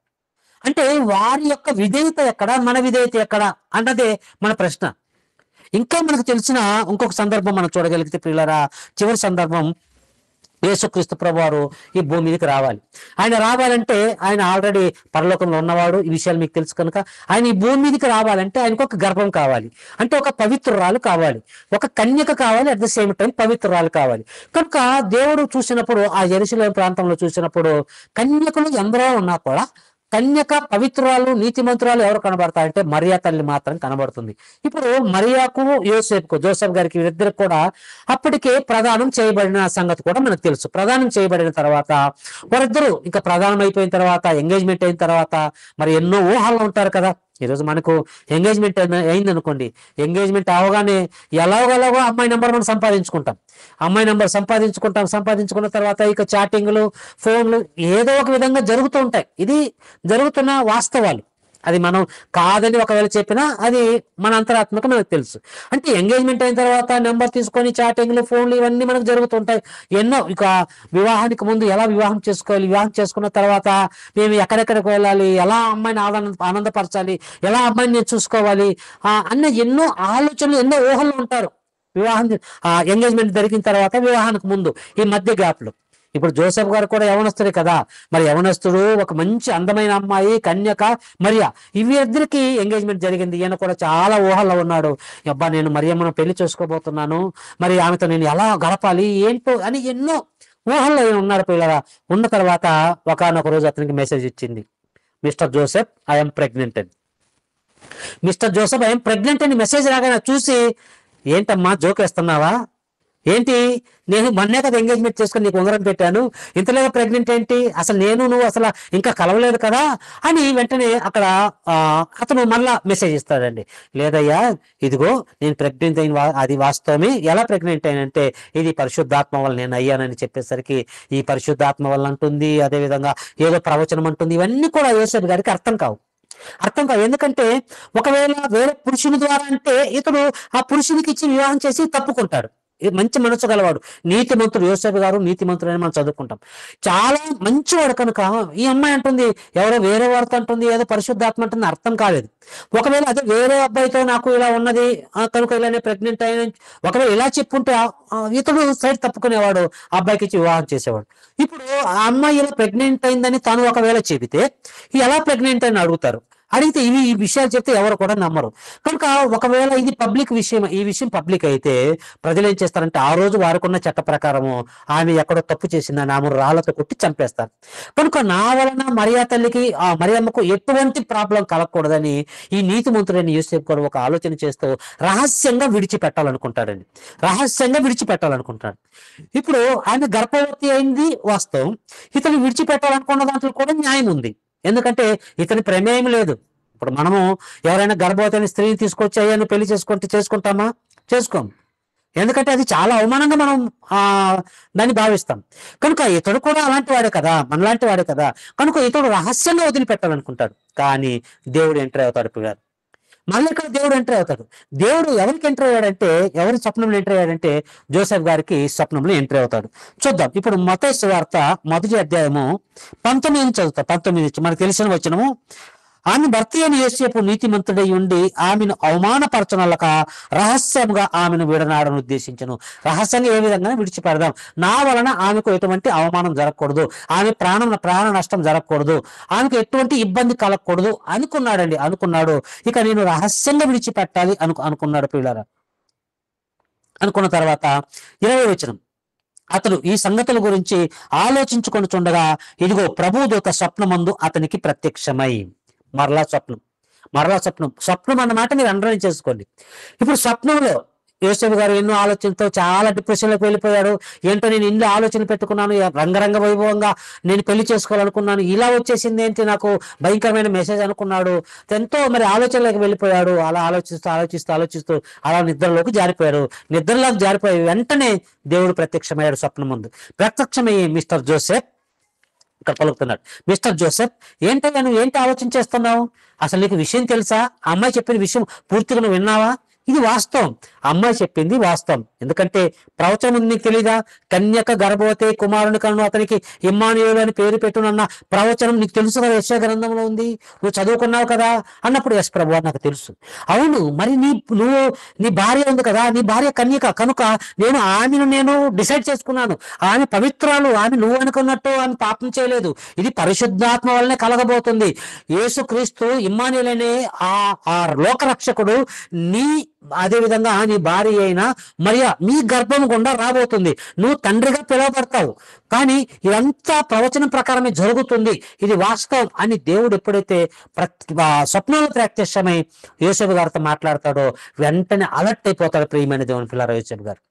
అంటే వారి యొక్క విధేయత ఎక్కడ, మన విధేయత ఎక్కడ అన్నదే మన ప్రశ్న. ఇంకా మనకు తెలిసిన ఇంకొక సందర్భం మనం చూడగలిగితే పిల్లారా, చివరి సందర్భం, యేసుక్రీస్తు ప్రభువారు ఈ భూమి మీదకి రావాలి. ఆయన రావాలంటే ఆయన ఆల్రెడీ పరలోకంలో ఉన్నవాడు, ఈ విషయాలు మీకు తెలుసు కనుక ఆయన ఈ భూమి మీదకి రావాలంటే ఆయనకు ఒక గర్భం కావాలి, అంటే ఒక పవిత్రురాలు కావాలి, ఒక కన్యక కావాలి, అట్ ద సేమ్ టైం పవిత్రురాలు కావాలి. కనుక దేవుడు చూసినప్పుడు ఆ యెరూషలేము ప్రాంతంలో చూసినప్పుడు కన్యకులు ఎందరో ఉన్నా కూడా కన్యక, పవిత్రురాలు, నీతిమంతురాలు ఎవరు కనబడతారంటే మరియా తల్లి మాత్రం కనబడుతుంది. ఇప్పుడు మరియాకు యోసేపుకు, జోసెఫ్ గారికి, వీరిద్దరికి కూడా అప్పటికే ప్రదానం చేయబడిన సంగతి కూడా మనకు తెలుసు. ప్రదానం చేయబడిన తర్వాత వారిద్దరూ ఇంకా ప్రదానం అయిపోయిన తర్వాత, ఎంగేజ్మెంట్ అయిన తర్వాత మరి ఎన్నో ఊహల్లో ఉంటారు కదా. ఈరోజు మనకు ఎంగేజ్మెంట్ అయింది అనుకోండి, ఎంగేజ్మెంట్ అవగానే ఎలాగోలాగో అమ్మాయి నెంబర్ మనం సంపాదించుకుంటాం, అమ్మాయి నెంబర్ సంపాదించుకున్న తర్వాత ఇక చాటింగ్లు, ఫోన్లు ఏదో ఒక విధంగా జరుగుతూ ఉంటాయి. ఇది జరుగుతున్న వాస్తవాలు, అది మనం కాదని ఒకవేళ చెప్పినా అది మన అంతరాత్మక మనకు తెలుసు. అంటే ఎంగేజ్మెంట్ అయిన తర్వాత నెంబర్ తీసుకొని చాటింగ్లు, ఫోన్లు ఇవన్నీ మనకు జరుగుతుంటాయి. ఎన్నో ఇక వివాహానికి ముందు ఎలా వివాహం చేసుకోవాలి, వివాహం చేసుకున్న తర్వాత మేము ఎక్కడెక్కడికి వెళ్ళాలి, ఎలా అమ్మాయిని ఆనందపరచాలి, ఎలా అమ్మాయిని నేను చూసుకోవాలి అన్న ఎన్నో ఆలోచనలు, ఎన్నో ఊహలు ఉంటారు. వివాహం ఎంగేజ్మెంట్ జరిగిన తర్వాత, వివాహానికి ముందు ఈ మధ్య గ్యాప్లు. ఇప్పుడు జోసెఫ్ గారు కూడా యవనస్తుడే కదా, మరి యవనస్తుడు, ఒక మంచి అందమైన అమ్మాయి కన్యక మరియా, ఇవి ఇద్దరికి ఎంగేజ్మెంట్ జరిగింది. ఈయన కూడా చాలా ఊహల్లో ఉన్నాడు, అబ్బా నేను మరియమ్మను పెళ్లి చేసుకోబోతున్నాను, మరి ఆమెతో నేను ఎలా గడపాలి ఏంటో అని ఎన్నో ఊహల్లో ఉన్నాడు పిల్లరా. ఉన్న తర్వాత ఒకనొక రోజు అతనికి మెసేజ్ ఇచ్చింది, మిస్టర్ జోసెఫ్ ఐఎమ్ ప్రెగ్నెంట్ అని. మిస్టర్ జోసెఫ్ ఐఎమ్ ప్రెగ్నెంట్ అని మెసేజ్ రాగానే చూసి, ఏంటమ్మా జోకేస్తున్నావా, ఏంటి, నేను మొన్నే కదా ఎంగేజ్మెంట్ చేసుకుని నీకు ఉంగరం పెట్టాను, ఇంతలోగా ప్రెగ్నెంట్ ఏంటి, అసలు నేను నువ్వు అసలు ఇంకా కలవలేదు కదా అని వెంటనే అక్కడ అతను మళ్ళా మెసేజ్ ఇస్తాడండి. లేదయ్యా, ఇదిగో నేను ప్రెగ్నెంట్ అయిన అది వాస్తవమే. ఎలా ప్రెగ్నెంట్ అయినంటే ఇది పరిశుద్ధాత్మ వల్ల నేను అయ్యానని చెప్పేసరికి ఈ పరిశుద్ధాత్మ వల్ల అంటుంది, అదేవిధంగా ఏదో ప్రవచనం అంటుంది. ఇవన్నీ కూడా యోసేపు గారికి అర్థం కావు. ఎందుకంటే ఒకవేళ వేరే పురుషుని ద్వారా అంటే ఇతడు ఆ పురుషునికి ఇచ్చి వివాహం చేసి తప్పుకుంటాడు. మంచి మనసు గలవాడు, నీతిమంతుడు. యోసేపు గారు నీతిమంతుడు అని మనం చదువుకుంటాం. చాలా మంచివాడు కనుక ఈ అమ్మాయి అంటుంది ఎవరో వేరే వారితో అంటుంది, ఏదో పరిశుద్ధాత్మ అంటుంది, అర్థం కాలేదు. ఒకవేళ అదే వేరే అబ్బాయితో నాకు ఇలా ఉన్నది కనుక ఇలానే ప్రెగ్నెంట్ అయిన ఒకవేళ ఇలా చెప్పుంటే ఇతడు సైడ్ తప్పుకునేవాడు, ఆ అబ్బాయికి ఇచ్చి వివాహం చేసేవాడు. ఇప్పుడు ఆ అమ్మాయి ఇలా ప్రెగ్నెంట్ అయిందని తను ఒకవేళ చెబితే ఎలా ప్రెగ్నెంట్ అని అడుగుతారు. అడిగితే ఈ విషయాలు చెప్తే ఎవరు కూడా నమ్మరు. కనుక ఒకవేళ ఇది పబ్లిక్ విషయం, ఈ విషయం పబ్లిక్ అయితే ప్రజలు ఏం చేస్తారంటే ఆ రోజు వారికున్న చట్ట ప్రకారము ఆమె ఎక్కడో తప్పు చేసిందని ఆమె రాళ్లతో కొట్టి చంపేస్తారు. కనుక నా వలన మరియా తల్లికి మరియమ్మకు ఎటువంటి ప్రాబ్లం కలగకూడదని ఈ నీతిమంతుడైన యోసేపు గారు ఒక ఆలోచన చేస్తూ రహస్యంగా విడిచిపెట్టాలనుకుంటాడండి. ఇప్పుడు ఆమె గర్భవతి అయింది వాస్తవం, ఇతను విడిచిపెట్టాలనుకున్న దాంట్లో కూడా న్యాయం ఉంది. ఎందుకంటే ఇతని ప్రమేయం లేదు. ఇప్పుడు మనము ఎవరైనా గర్భవతి స్త్రీని తీసుకొచ్చి అయ్యాను పెళ్లి చేసుకుంటామా? చేసుకోం. ఎందుకంటే అది చాలా అవమానంగా మనం దాన్ని భావిస్తాం. కనుక ఇతడు కూడా అలాంటి వాడే కదా, మనలాంటి వాడే కదా. కనుక ఇతడు రహస్యంగా వదిలిపెట్టాలనుకుంటాడు. కానీ దేవుడు ఎంటర్ అవుతాడు. పిల్లలు మళ్ళీ ఇక్కడ దేవుడు ఎంటర్ అవుతాడు. దేవుడు ఎవరికి ఎంటర్ అయ్యాడంటే, ఎవరి స్వప్నంలో ఎంటర్ అయ్యాడంటే జోసెఫ్ గారికి స్వప్నంలో ఎంటర్ అవుతాడు. చూద్దాం. ఇప్పుడు మత్తయి సువార్త 1వ అధ్యాయము 19 చదువుతా. 19 మనకు తెలిసిన వచనము, ఆమె భర్త అయిన యోసేపు నీతిమంతుడై ఉండి ఆమెను అవమానపరచనలక రహస్యంగా ఆమెను విడనాడను ఉద్దేశించను. రహస్యంగా ఏ విధంగా విడిచిపెడదాం, నా వలన ఆమెకు ఎటువంటి అవమానం జరగకూడదు, ఆమె ప్రాణ నష్టం జరగకూడదు, ఆమెకు ఎటువంటి ఇబ్బంది కలగకూడదు అనుకున్నాడు. ఇక నేను రహస్యంగా విడిచిపెట్టాలి అనుకున్నాడు. పిల్లరా, అనుకున్న తర్వాత 20వ వచనం, అతడు ఈ సంగతుల గురించి ఆలోచించుకొని చుండగా ఇదిగో ప్రభుదూత స్వప్నమందు అతనికి ప్రత్యక్షమై. మరలా స్వప్నం అన్నమాట మీరు అండర్లైన్ చేసుకోండి. ఇప్పుడు స్వప్నంలో యోసేపు గారు ఎన్నో ఆలోచనతో చాలా డిప్రెషన్లోకి వెళ్ళిపోయాడు. ఏంటో నేను ఇన్ని ఆలోచన పెట్టుకున్నాను, రంగరంగ వైభవంగా నేను పెళ్లి చేసుకోవాలనుకున్నాను, ఇలా వచ్చేసింది ఏంటి నాకు భయంకరమైన మెసేజ్ అనుకున్నాడు. ఎంతో మరి ఆలోచనలోకి వెళ్ళిపోయాడు. అలా ఆలోచిస్తూ అలా నిద్రలోకి జారిపోయి వెంటనే దేవుడు ప్రత్యక్షమయ్యాడు. స్వప్నం ముందు ప్రత్యక్షమయ్యి మిస్టర్ జోసెఫ్ ఇక్కడ పలుకుతున్నాడు. మిస్టర్ జోసెఫ్, ఏంటయ్యా నువ్వు ఏంటి ఆలోచన చేస్తున్నావు? అసలు నీకు విషయం తెలుసా? ఆ అమ్మాయి చెప్పిన విషయం పూర్తిగా నువ్వు విన్నావా? ఇది వాస్తవం, అమ్మాయి చెప్పింది వాస్తవం. ఎందుకంటే ప్రవచనం నీకు తెలీదా? కన్యక గర్భవతి, కుమారుని కను అతనికి ఇమ్మానుయేలు అని పేరు పెట్టునన్న ప్రవచనం నీకు తెలుసు కదా, యెషయా గ్రంథంలో ఉంది, నువ్వు చదువుకున్నావు కదా అన్నప్పుడు, ఎస్ ప్రభు నాకు తెలుసు. అవును, మరి నీ భార్య ఉంది కదా, నీ భార్య కన్యక కనుక నేను డిసైడ్ చేసుకున్నాను, ఆమె పవిత్రాలు, ఆమె నువ్వు అనుకున్నట్టు ఆమె పాపం చేయలేదు, ఇది పరిశుద్ధాత్మ వల్లనే కలగబోతుంది. యేసుక్రీస్తు ఇమ్మానుయేలు అనే ఆ లోకరక్షకుడు అదేవిధంగా నీ భార్య అయినా మరియా మీ గర్భం గుండా రాబోతుంది, నువ్వు తండ్రిగా పిలువబడతావు. కానీ ఇదంతా ప్రవచనం ప్రకారమే జరుగుతుంది, ఇది వాస్తవం అని దేవుడు ఎప్పుడైతే స్వప్నంలో ప్రత్యక్షమై యోసేపు గారితో మాట్లాడతాడో వెంటనే అలర్ట్ అయిపోతాడు. ప్రియమైన దేవుని పిల్లరా, యోసేపు గారు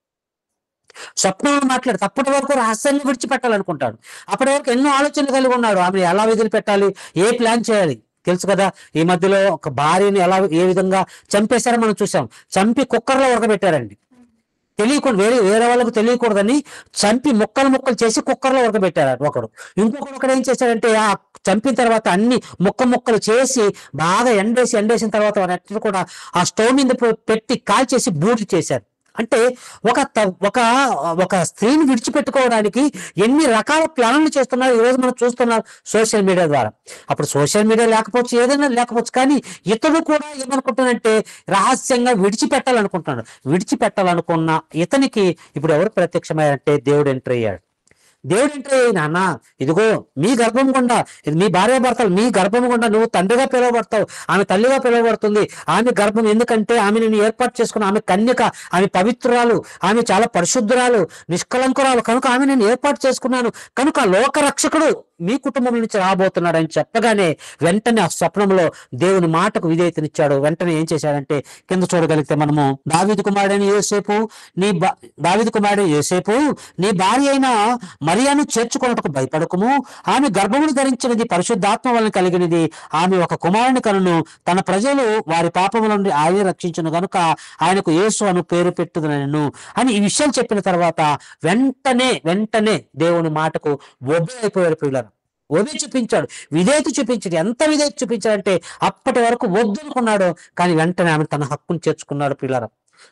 స్వప్నంలో మాట్లాడితే అప్పటి వరకు రహస్యాన్ని విడిచిపెట్టాలనుకుంటాడు. అప్పటి వరకు ఎన్నో ఆలోచనలు కలిగి ఉన్నాడు. ఆమెను ఎలా వదిలిపెట్టాలి, ఏ ప్లాన్ చేయాలి తెలుసు కదా. ఈ మధ్యలో ఒక భార్యని ఏ విధంగా చంపేశారో మనం చూసాం. చంపి కుక్కర్లో ఉడకబెట్టారండి. తెలియకుండా వేరే వాళ్ళకు తెలియకూడదని చంపి ముక్కలు చేసి కుక్కర్లో ఉడకబెట్టారు ఒకడు. ఇంకొకడు ఏం చేశాడంటే ఆ చంపిన తర్వాత అన్ని ముక్కలు చేసి బాగా ఎండేసిన తర్వాత వాటి కూడా ఆ స్టవ్ మీద పెట్టి కాల్చేసి బూడి చేశారు. అంటే ఒక స్త్రీని విడిచిపెట్టుకోవడానికి ఎన్ని రకాల ప్లాన్లు చేస్తున్నారు ఈరోజు మనం చూస్తున్నాం సోషల్ మీడియా ద్వారా. అప్పుడు సోషల్ మీడియా లేకపోవచ్చు, ఏదైనా లేకపోవచ్చు, కానీ ఇతడు కూడా ఏమనుకుంటానంటే రహస్యంగా విడిచిపెట్టాలనుకుంటున్నాడు. విడిచిపెట్టాలనుకున్న ఇతనికి ఇప్పుడు ఎవరు ప్రత్యక్షమయ్యారంటే దేవుడు ఎంటర్ అయ్యాడు. దేవుడు అంటే నాన్న ఇదిగో మీ గర్భం గుండా ఇది మీ భార్య భర్తలు మీ గర్భం గుండా నువ్వు తండ్రిగా పిలువబడతావు, ఆమె తల్లిగా పిలువబడుతుంది. ఆమె గర్భం ఎందుకంటే ఆమె నేను ఏర్పాటు చేసుకున్న ఆమె కన్యక, ఆమె పవిత్రురాలు, ఆమె చాలా పరిశుద్ధురాలు, నిష్కలంకురాలు కనుక ఆమె నేను ఏర్పాటు చేసుకున్నాను. కనుక లోకరక్షకుడు మీ కుటుంబం నుంచి రాబోతున్నాడు అని చెప్పగానే వెంటనే ఆ స్వప్నంలో దేవుని మాటకు విధేయతనిచ్చాడు. వెంటనే ఏం చేశాడంటే కింద చూడగలిగితే మనము దావీదు కుమారుడైన యోసేపు దావీదు కుమారుడు యోసేపు నీ భార్య అయిన మరియను చేర్చుకొనుటకు భయపడకుము, ఆమె గర్భమును ధరించినది పరిశుద్ధాత్మ వలన కలిగినది, ఆమె ఒక కుమారుని కనును, తన ప్రజలు వారి పాపముల నుండి ఆయన రక్షించును గనుక ఆయనకు యేసు అను పేరు పెట్టుదనను అని ఈ విషయాలు చెప్పిన తర్వాత వెంటనే దేవుని మాటకు ఒబే అయిపోయాడు. పిల్లలు ఒబే చూపించాడు, విధేయత చూపించాడు. ఎంత విధేయత చూపించాడంటే అప్పటి వరకు వద్దు అనుకున్నాడు, కానీ వెంటనే ఆమె తన హక్కును చేర్చుకున్నాడు. పిల్లలు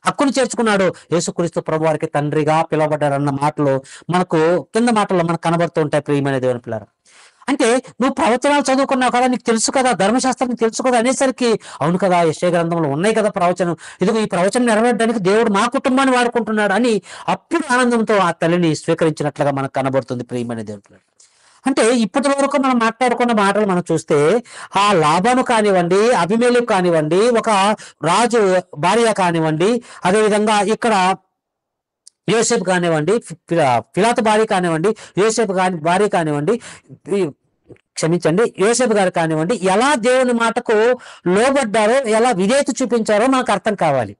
హక్కును చేర్చుకున్నాడు. యేసుక్రీస్తు ప్రభు వారికి తండ్రిగా పిలువబడ్డారన్న మాటలు మనకు కింద మాటల్లో మనకు కనబడుతూ ఉంటాయి. ప్రియమైన దేవుని పిల్లలు, అంటే నువ్వు ప్రవచనాలు చదువుకున్నావు కదా, నీకు తెలుసు కదా, ధర్మశాస్త్రం తెలుసు కదా అనేసరికి అవును కదా, యెషయా గ్రంథంలో ఉన్నాయి కదా ప్రవచనం, ఇదిగో ఈ ప్రవచనం నెరవేర్చడానికి దేవుడు మా కుటుంబాన్ని వాడుకుంటున్నాడు అని అప్పుడు ఆనందంతో ఆ తల్లిని స్వీకరించినట్లుగా మనకు కనబడుతుంది. ప్రియమైన దేవుని పిల్లలు, అంటే ఇప్పటి వరకు మనం మాట్లాడుకున్న మాటలు మనం చూస్తే ఆ లాబాను కానివ్వండి, అబీమెలెకు కానివ్వండి, ఒక రాజు భార్య కానివ్వండి, అదేవిధంగా ఇక్కడ యోసేపు కానివ్వండి, పిలాతు భార్య కానివ్వండి, యోసేపు భార్య కానివ్వండి, క్షమించండి యోసేపు గారు కానివ్వండి, ఎలా దేవుని మాటకు లోబడ్డారో, ఎలా విధేయత చూపించారో మనకు అర్థం కావాలి.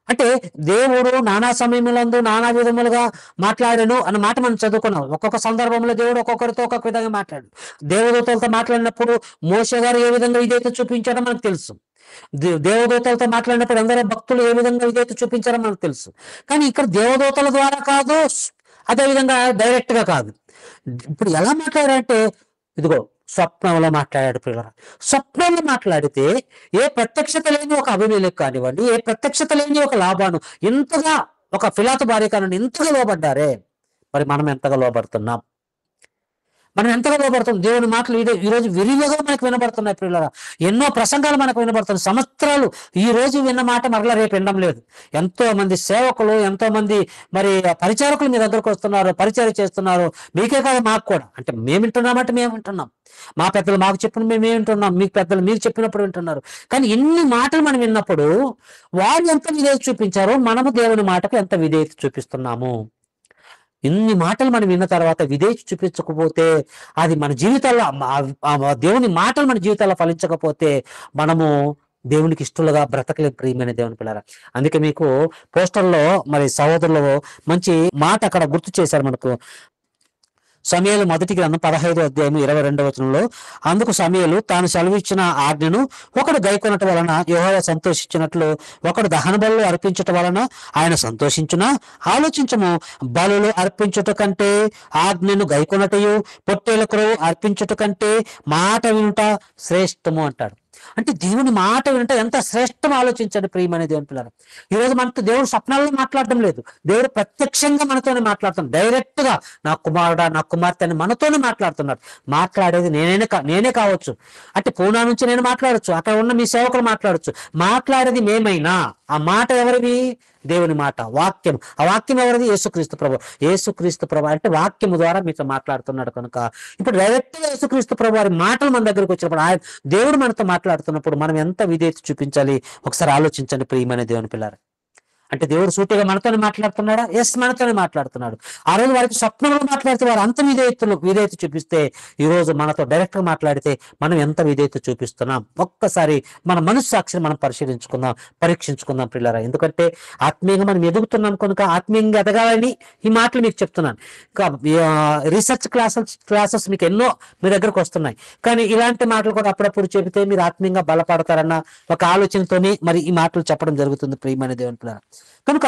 అంటే దేవుడు నానా సమయములందు నానా విధములుగా మాట్లాడను అన్న మాట మనం చదువుకున్నాం. ఒక్కొక్క సందర్భంలో దేవుడు ఒక్కొక్కరితో ఒక్కొక్క విధంగా మాట్లాడు. దేవదూతలతో మాట్లాడినప్పుడు మోషే గారు ఏ విధంగా విధేయత చూపించాడో మనకు తెలుసు. దేవదూతలతో మాట్లాడినప్పుడు ఎందరో భక్తులు ఏ విధంగా విధేయత చూపించారో మనకు తెలుసు. కానీ ఇక్కడ దేవదూతల ద్వారా కాదు, అదేవిధంగా డైరెక్ట్ గా కాదు. ఇప్పుడు ఎలా మాట్లాడారంటే ఇదిగో స్వప్నంలో మాట్లాడాడు. పిల్లలు స్వప్నంలో మాట్లాడితే ఏ ప్రత్యక్షత లేని ఒక అబీమెలెకు కానివ్వండి, ఏ ప్రత్యక్షత లేని ఒక లాబాను ఇంతగా, ఒక పిలాతు భార్య కానివ్వండి ఇంతగా లోబడ్డారే, మరి మనం ఎంతగా లోబడుతున్నాం? మనం ఎంతగా లోబడుతున్నాం? దేవుని మాటలు ఈరోజు విరివిగా మనకు వినబడుతున్నాయి. పిల్లల ఎన్నో ప్రసంగాలు మనకు వినబడుతున్నాయి. సంవత్సరాలు ఈ రోజు విన్న మాట మరలా రేపు వినడం లేదు. ఎంతో మంది సేవకులు, ఎంతో మంది మరి పరిచారకులు మీ దగ్గరకు వస్తున్నారు, పరిచయం చేస్తున్నారు. మీకే కాదు మాకు కూడా. అంటే మేము వింటున్నామంటే మేము వింటున్నాం, మా పెద్దలు మాకు చెప్పిన మేము వింటున్నాం, మీకు పెద్దలు మీకు చెప్పినప్పుడు వింటున్నారు. కానీ ఇన్ని మాటలు మనం విన్నప్పుడు వారు ఎంత విధేయత చూపించారో మనము దేవుని మాటకు ఎంత విధేయత చూపిస్తున్నాము? ఇన్ని మాటలు మనం విన్న తర్వాత విధేయత చూపించకపోతే, అది మన జీవితాల్లో దేవుని మాటలు మన జీవితాల్లో ఫలించకపోతే మనము దేవునికి ఇష్టలుగా బ్రతకలేదు. ప్రియమైన దేవుని పిల్లరా, అందుకే మీకు పోస్టర్లో మరి సహోదరులు మంచి మాట అక్కడ గుర్తు చేశారు మనకు. సమూయేలు మొదటి గ్రంథం 15వ అధ్యాయం 22వ వచనంలో, అందుకు సమూయేలు తాను సెలవిచ్చిన ఆజ్ఞను ఒకడు గైకొనట వలన యెహోవా సంతోషించినట్లు ఒకడు దహన బలులు అర్పించుట వలన ఆయన సంతోషించునా? ఆలోచించము, బలులు అర్పించుట కంటే ఆజ్ఞను గైకొనటయు, పొట్టేల క్రొవ్వు అర్పించుట కంటే మాట వినుట శ్రేష్టము అంటాడు. అంటే దేవుని మాట వింటే ఎంత శ్రేష్టం ఆలోచించండి. ప్రియమైన దేవుని పిల్లలు, ఈరోజు మనతో దేవుడు స్వప్నాల్లో మాట్లాడడం లేదు, దేవుడు ప్రత్యక్షంగా మనతోనే మాట్లాడుతున్నాడు. డైరెక్ట్ గా నా కుమారుడా నా కుమార్తె అని మనతోనే మాట్లాడుతున్నాడు. మాట్లాడేది నేనే కావచ్చు, అంటే పూనా నుంచి నేను మాట్లాడచ్చు, అక్కడ ఉన్న మీ సేవకులు మాట్లాడచ్చు. మాట్లాడేది మేమైనా ఆ మాట ఎవరిది? దేవుని మాట, వాక్యం. ఆ వాక్యం ఎవరిది? యేసుక్రీస్తు ప్రభు. యేసుక్రీస్తు ప్రభు అంటే వాక్యము ద్వారా మీతో మాట్లాడుతున్నాడు. కనుక ఇప్పుడు డైరెక్ట్ గా యేసుక్రీస్తు ప్రభు వారి మాటలు మన దగ్గరకు వచ్చినప్పుడు, ఆయన దేవుడు మనతో మాట్లాడుతున్నప్పుడు మనం ఎంత విధేయత చూపించాలి ఒకసారి ఆలోచించండి. ప్రియమైన దేవుని పిల్లారా, అంటే దేవుడు సూటిగా మనతోనే మాట్లాడుతున్నాడా? ఎస్, మనతోనే మాట్లాడుతున్నాడు. ఆ రోజు వారికి స్వప్నంలో మాట్లాడితే వారు అంత విధేయత చూపిస్తే, ఈ రోజు మనతో డైరెక్ట్ గా మాట్లాడితే మనం ఎంత విధేయత చూపిస్తున్నాం? ఒక్కసారి మన మనస్సాక్షిని మనం పరీక్షించుకుందాం పిల్లరా. ఎందుకంటే ఆత్మీయంగా మనం ఎదుగుతున్నాం కనుక ఆత్మీయంగా ఎదగాలని ఈ మాటలు మీకు చెప్తున్నాను. ఇంకా రీసెర్చ్ క్లాసెస్ మీకు ఎన్నో మీ దగ్గరకు వస్తున్నాయి, కానీ ఇలాంటి మాటలు కూడా అప్పుడప్పుడు చెబితే మీరు ఆత్మీయంగా బలపడతారన్న ఒక ఆలోచనతోనే మరి ఈ మాటలు చెప్పడం జరుగుతుంది. ప్రియమైన దేవుని పిల్లరా, కనుక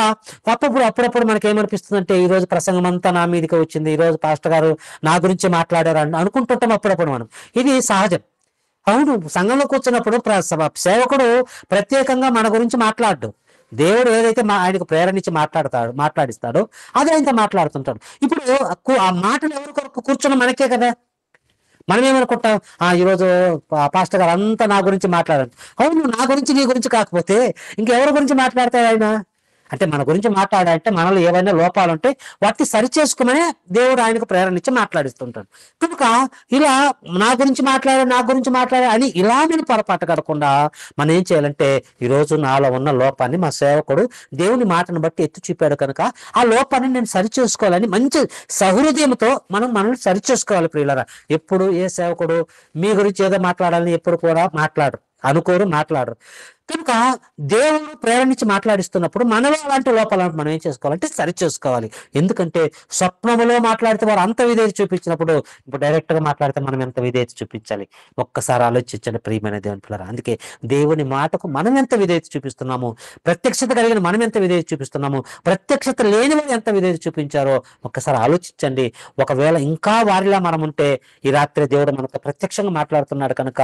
అప్పుడప్పుడు మనకి ఏమనిపిస్తుంది అంటే, ఈ రోజు ప్రసంగం అంతా నా మీదకి వచ్చింది, ఈ రోజు పాస్టర్ గారు నా గురించి మాట్లాడారు అనుకుంటుంటాం అప్పుడప్పుడు మనం. ఇది సహజం. అవును, సంఘంలో కూర్చున్నప్పుడు సేవకుడు ప్రత్యేకంగా మన గురించి మాట్లాడు. దేవుడు ఏదైతే ఆయనకు ప్రేరణించి మాట్లాడిస్తాడో అదే ఆయనతో మాట్లాడుతుంటాడు. ఇప్పుడు ఆ మాటలు ఎవరి కొరకు కూర్చున్న మనకే కదా. మనం ఏమనుకుంటాం, ఈరోజు పాస్టర్ గారు అంతా నా గురించి మాట్లాడారు. అవును, నా గురించి నీ గురించి కాకపోతే ఇంకెవరి గురించి మాట్లాడతాడు ఆయన? అంటే మన గురించి మాట్లాడాలంటే మనలో ఏవైనా లోపాలు ఉంటే వాటిని సరిచేసుకోమని దేవుడు ఆయనకు ప్రేరణ ఇచ్చి మాట్లాడిస్తుంటాడు. కనుక ఇలా నా గురించి మాట్లాడే అని ఇలా నేను పొరపాటు కడకుండా మనం ఏం చేయాలంటే, ఈరోజు నాలో ఉన్న లోపాన్ని మా సేవకుడు దేవుని మాటను బట్టి ఎత్తి చూపాడు కనుక ఆ లోపాన్ని నేను సరిచేసుకోవాలని మంచి సహృదయంతో మనల్ని సరిచేసుకోవాలి ప్రియులారా. ఎప్పుడు ఏ సేవకుడు మీ గురించి ఏదో మాట్లాడాలని ఎప్పుడు కూడా మాట్లాడరు. కనుక దేవుడు ప్రేరణించి మాట్లాడిస్తున్నప్పుడు మనలో అలాంటి లోపాలను మనం ఏం చేసుకోవాలంటే సరి చేసుకోవాలి. ఎందుకంటే స్వప్నములో మాట్లాడితే వారు అంత విధేయత చూపించినప్పుడు ఇప్పుడు డైరెక్ట్ గా మాట్లాడితే మనం ఎంత విధేయత చూపించాలి? ఒక్కసారి ఆలోచించండి ప్రియమైన దేవుని పిల్లరా. అందుకే దేవుని మాటకు మనం ఎంత విధేయత చూపిస్తున్నాము, ప్రత్యక్షత కలిగిన మనం ఎంత విధేయత చూపిస్తున్నాము, ప్రత్యక్షత లేని వారు ఎంత విధేయత చూపించారో ఒక్కసారి ఆలోచించండి. ఒకవేళ ఇంకా వారిలా మనం ఉంటే ఈ రాత్రి దేవుడు మనతో ప్రత్యక్షంగా మాట్లాడుతున్నాడు కనుక,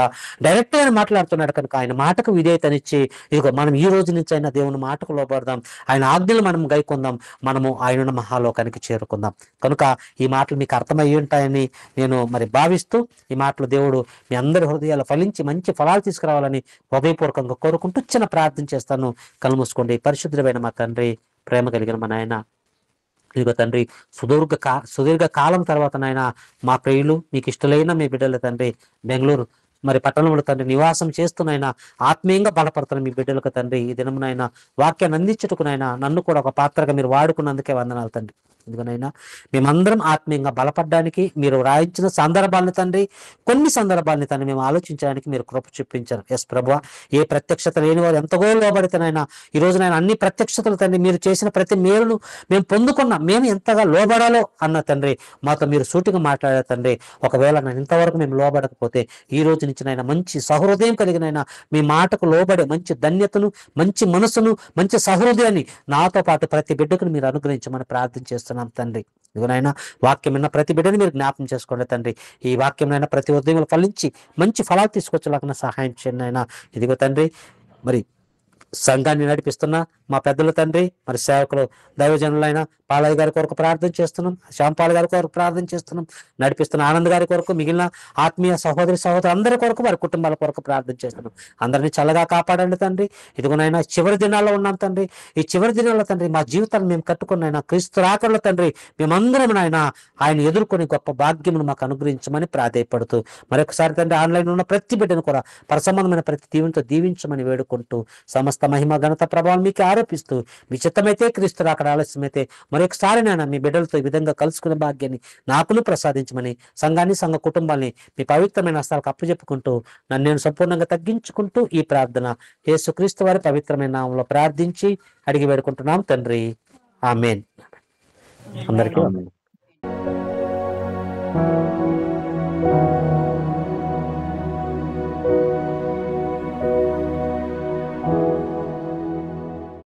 డైరెక్ట్ గా మాట్లాడుతున్నాడు కనుక ఆయన మాటకు విధేయతనిచ్చి ఇదిగో మనం ఈ రోజు నుంచి అయినా దేవుని మాటకు లోబడదాం, ఆయన ఆజ్ఞలు మనం గైకొందాం, మనము ఆయన మహాలోకానికి చేరుకుందాం. కనుక ఈ మాటలు మీకు అర్థమయ్యి ఉంటాయని నేను భావిస్తూ ఈ మాటలు దేవుడు మీ అందరి హృదయాలు ఫలించి మంచి ఫలాలు తీసుకురావాలని హృదయపూర్వకంగా కోరుకుంటూ చిన్న ప్రార్థన చేస్తాను. కళ్ళు మూసుకోండి. పరిశుద్ధమైన మా తండ్రి, ప్రేమ కలిగిన మా నాయన, ఇదిగో తండ్రి సుదీర్ఘ కాలం తర్వాత నాయన మా ప్రియులు మీకు ఇష్టలైన మీ బిడ్డల తండ్రి బెంగళూరు పట్టణంలో తండ్రి నివాసం చేస్తున్నాయినా ఆత్మీయంగా బలపడుతున్న మీ బిడ్డలకు తండ్రి ఈ దినమునైనా వాక్యాన్ని అందించుటకునైనా నన్ను కూడా ఒక పాత్రగా మీరు వాడుకున్నందుకే వందనాలు తండ్రి. ఎందుకనైనా మేమందరం ఆత్మీయంగా బలపడడానికి మీరు రాయించిన సందర్భాలను తండ్రి, కొన్ని సందర్భాలని తండ్రి మేము ఆలోచించడానికి మీరు కృప చూపించారు. ఎస్ ప్రభువా, ఏ ప్రత్యక్షత లేని వారు ఎంతగో లోబడితేనైనా ఈ రోజు నేను అన్ని ప్రత్యక్షతలు తండ్రి మీరు చేసిన ప్రతి మేలును మేము పొందుకున్నాం, మేము ఎంతగా లోబడాలో అన్న తండ్రి మాతో మీరు సూటిగా మాట్లాడారు తండ్రి. ఒకవేళ నేను ఇంతవరకు మేము లోబడకపోతే ఈ రోజు నుంచి నైనా మంచి సహృదయం కలిగినైనా మీ మాటకు లోబడే మంచి ధన్యతను, మంచి మనసును, మంచి సహృదయాన్ని నాతో పాటు ప్రతి బిడ్డకు మీరు అనుగ్రహించమని ప్రార్థన చేస్తున్నాం తండ్రి. ఇదిగోనైనా వాక్యం విన్న ప్రతి బిడ్డని మీరు జ్ఞాపం చేసుకోండి తండ్రి. ఈ వాక్యం ప్రతి ఉదయం ఫలించి మంచి ఫలాలు తీసుకొచ్చేలాగా సహాయం చేయండి అయినా. ఇదిగో తండ్రి సంఘాన్ని నడిపిస్తున్న మా పెద్దల తండ్రి, సేవకులు దైవజనులైన పాలయ్య గారి కొరకు ప్రార్థన చేస్తున్నాం, శ్యాంపాల్ గారి కొరకు ప్రార్థన చేస్తున్నాం, నడిపిస్తున్న ఆనంద్ గారి కొరకు, మిగిలిన ఆత్మీయ సహోదరి అందరి కొరకు, వారి కుటుంబాల కొరకు ప్రార్థన చేస్తున్నాం. అందరినీ చల్లగా కాపాడండి తండ్రి. ఇదిగోనైనా చివరి దినాల్లో ఉన్నాం తండ్రి. ఈ చివరి దినాల్లో తండ్రి మా జీవితాన్ని మేము కట్టుకున్నైనా క్రీస్తు రాకడలో తండ్రి మేమందరం ఆయన ఎదుర్కొని గొప్ప భాగ్యమును మాకు అనుగ్రహించమని ప్రాధేయపడుతూ మరొకసారి తండ్రి ఆన్లైన్ ఉన్న ప్రతి బిడ్డను కూడా పరసంబంధమైన ప్రతి దీవెనతో దీవించమని వేడుకుంటూ సమస్త మహిమ ఘనత ప్రభావం మీకు ఆరోపిస్తూ మీ చిత్తమైతే క్రీస్తు రాకడ ఆలస్యమైతే మరొకసారి నాయన మీ బిడ్డలతో ఈ విధంగా కలుసుకునే భాగ్యాన్ని నాకును ప్రసాదించమని సంఘాన్ని, సంఘ కుటుంబాన్ని మీ పవిత్రమైన హస్తాలకు అప్పచెప్పుకుంటూ నన్ను నేను సంపూర్ణంగా తగ్గించుకుంటూ ఈ ప్రార్థన యేసుక్రీస్తు వారి పవిత్రమైన నామములో ప్రార్థించి అడిగి వేడుకుంటున్నాం తండ్రి. ఆమేన్. అందరికీ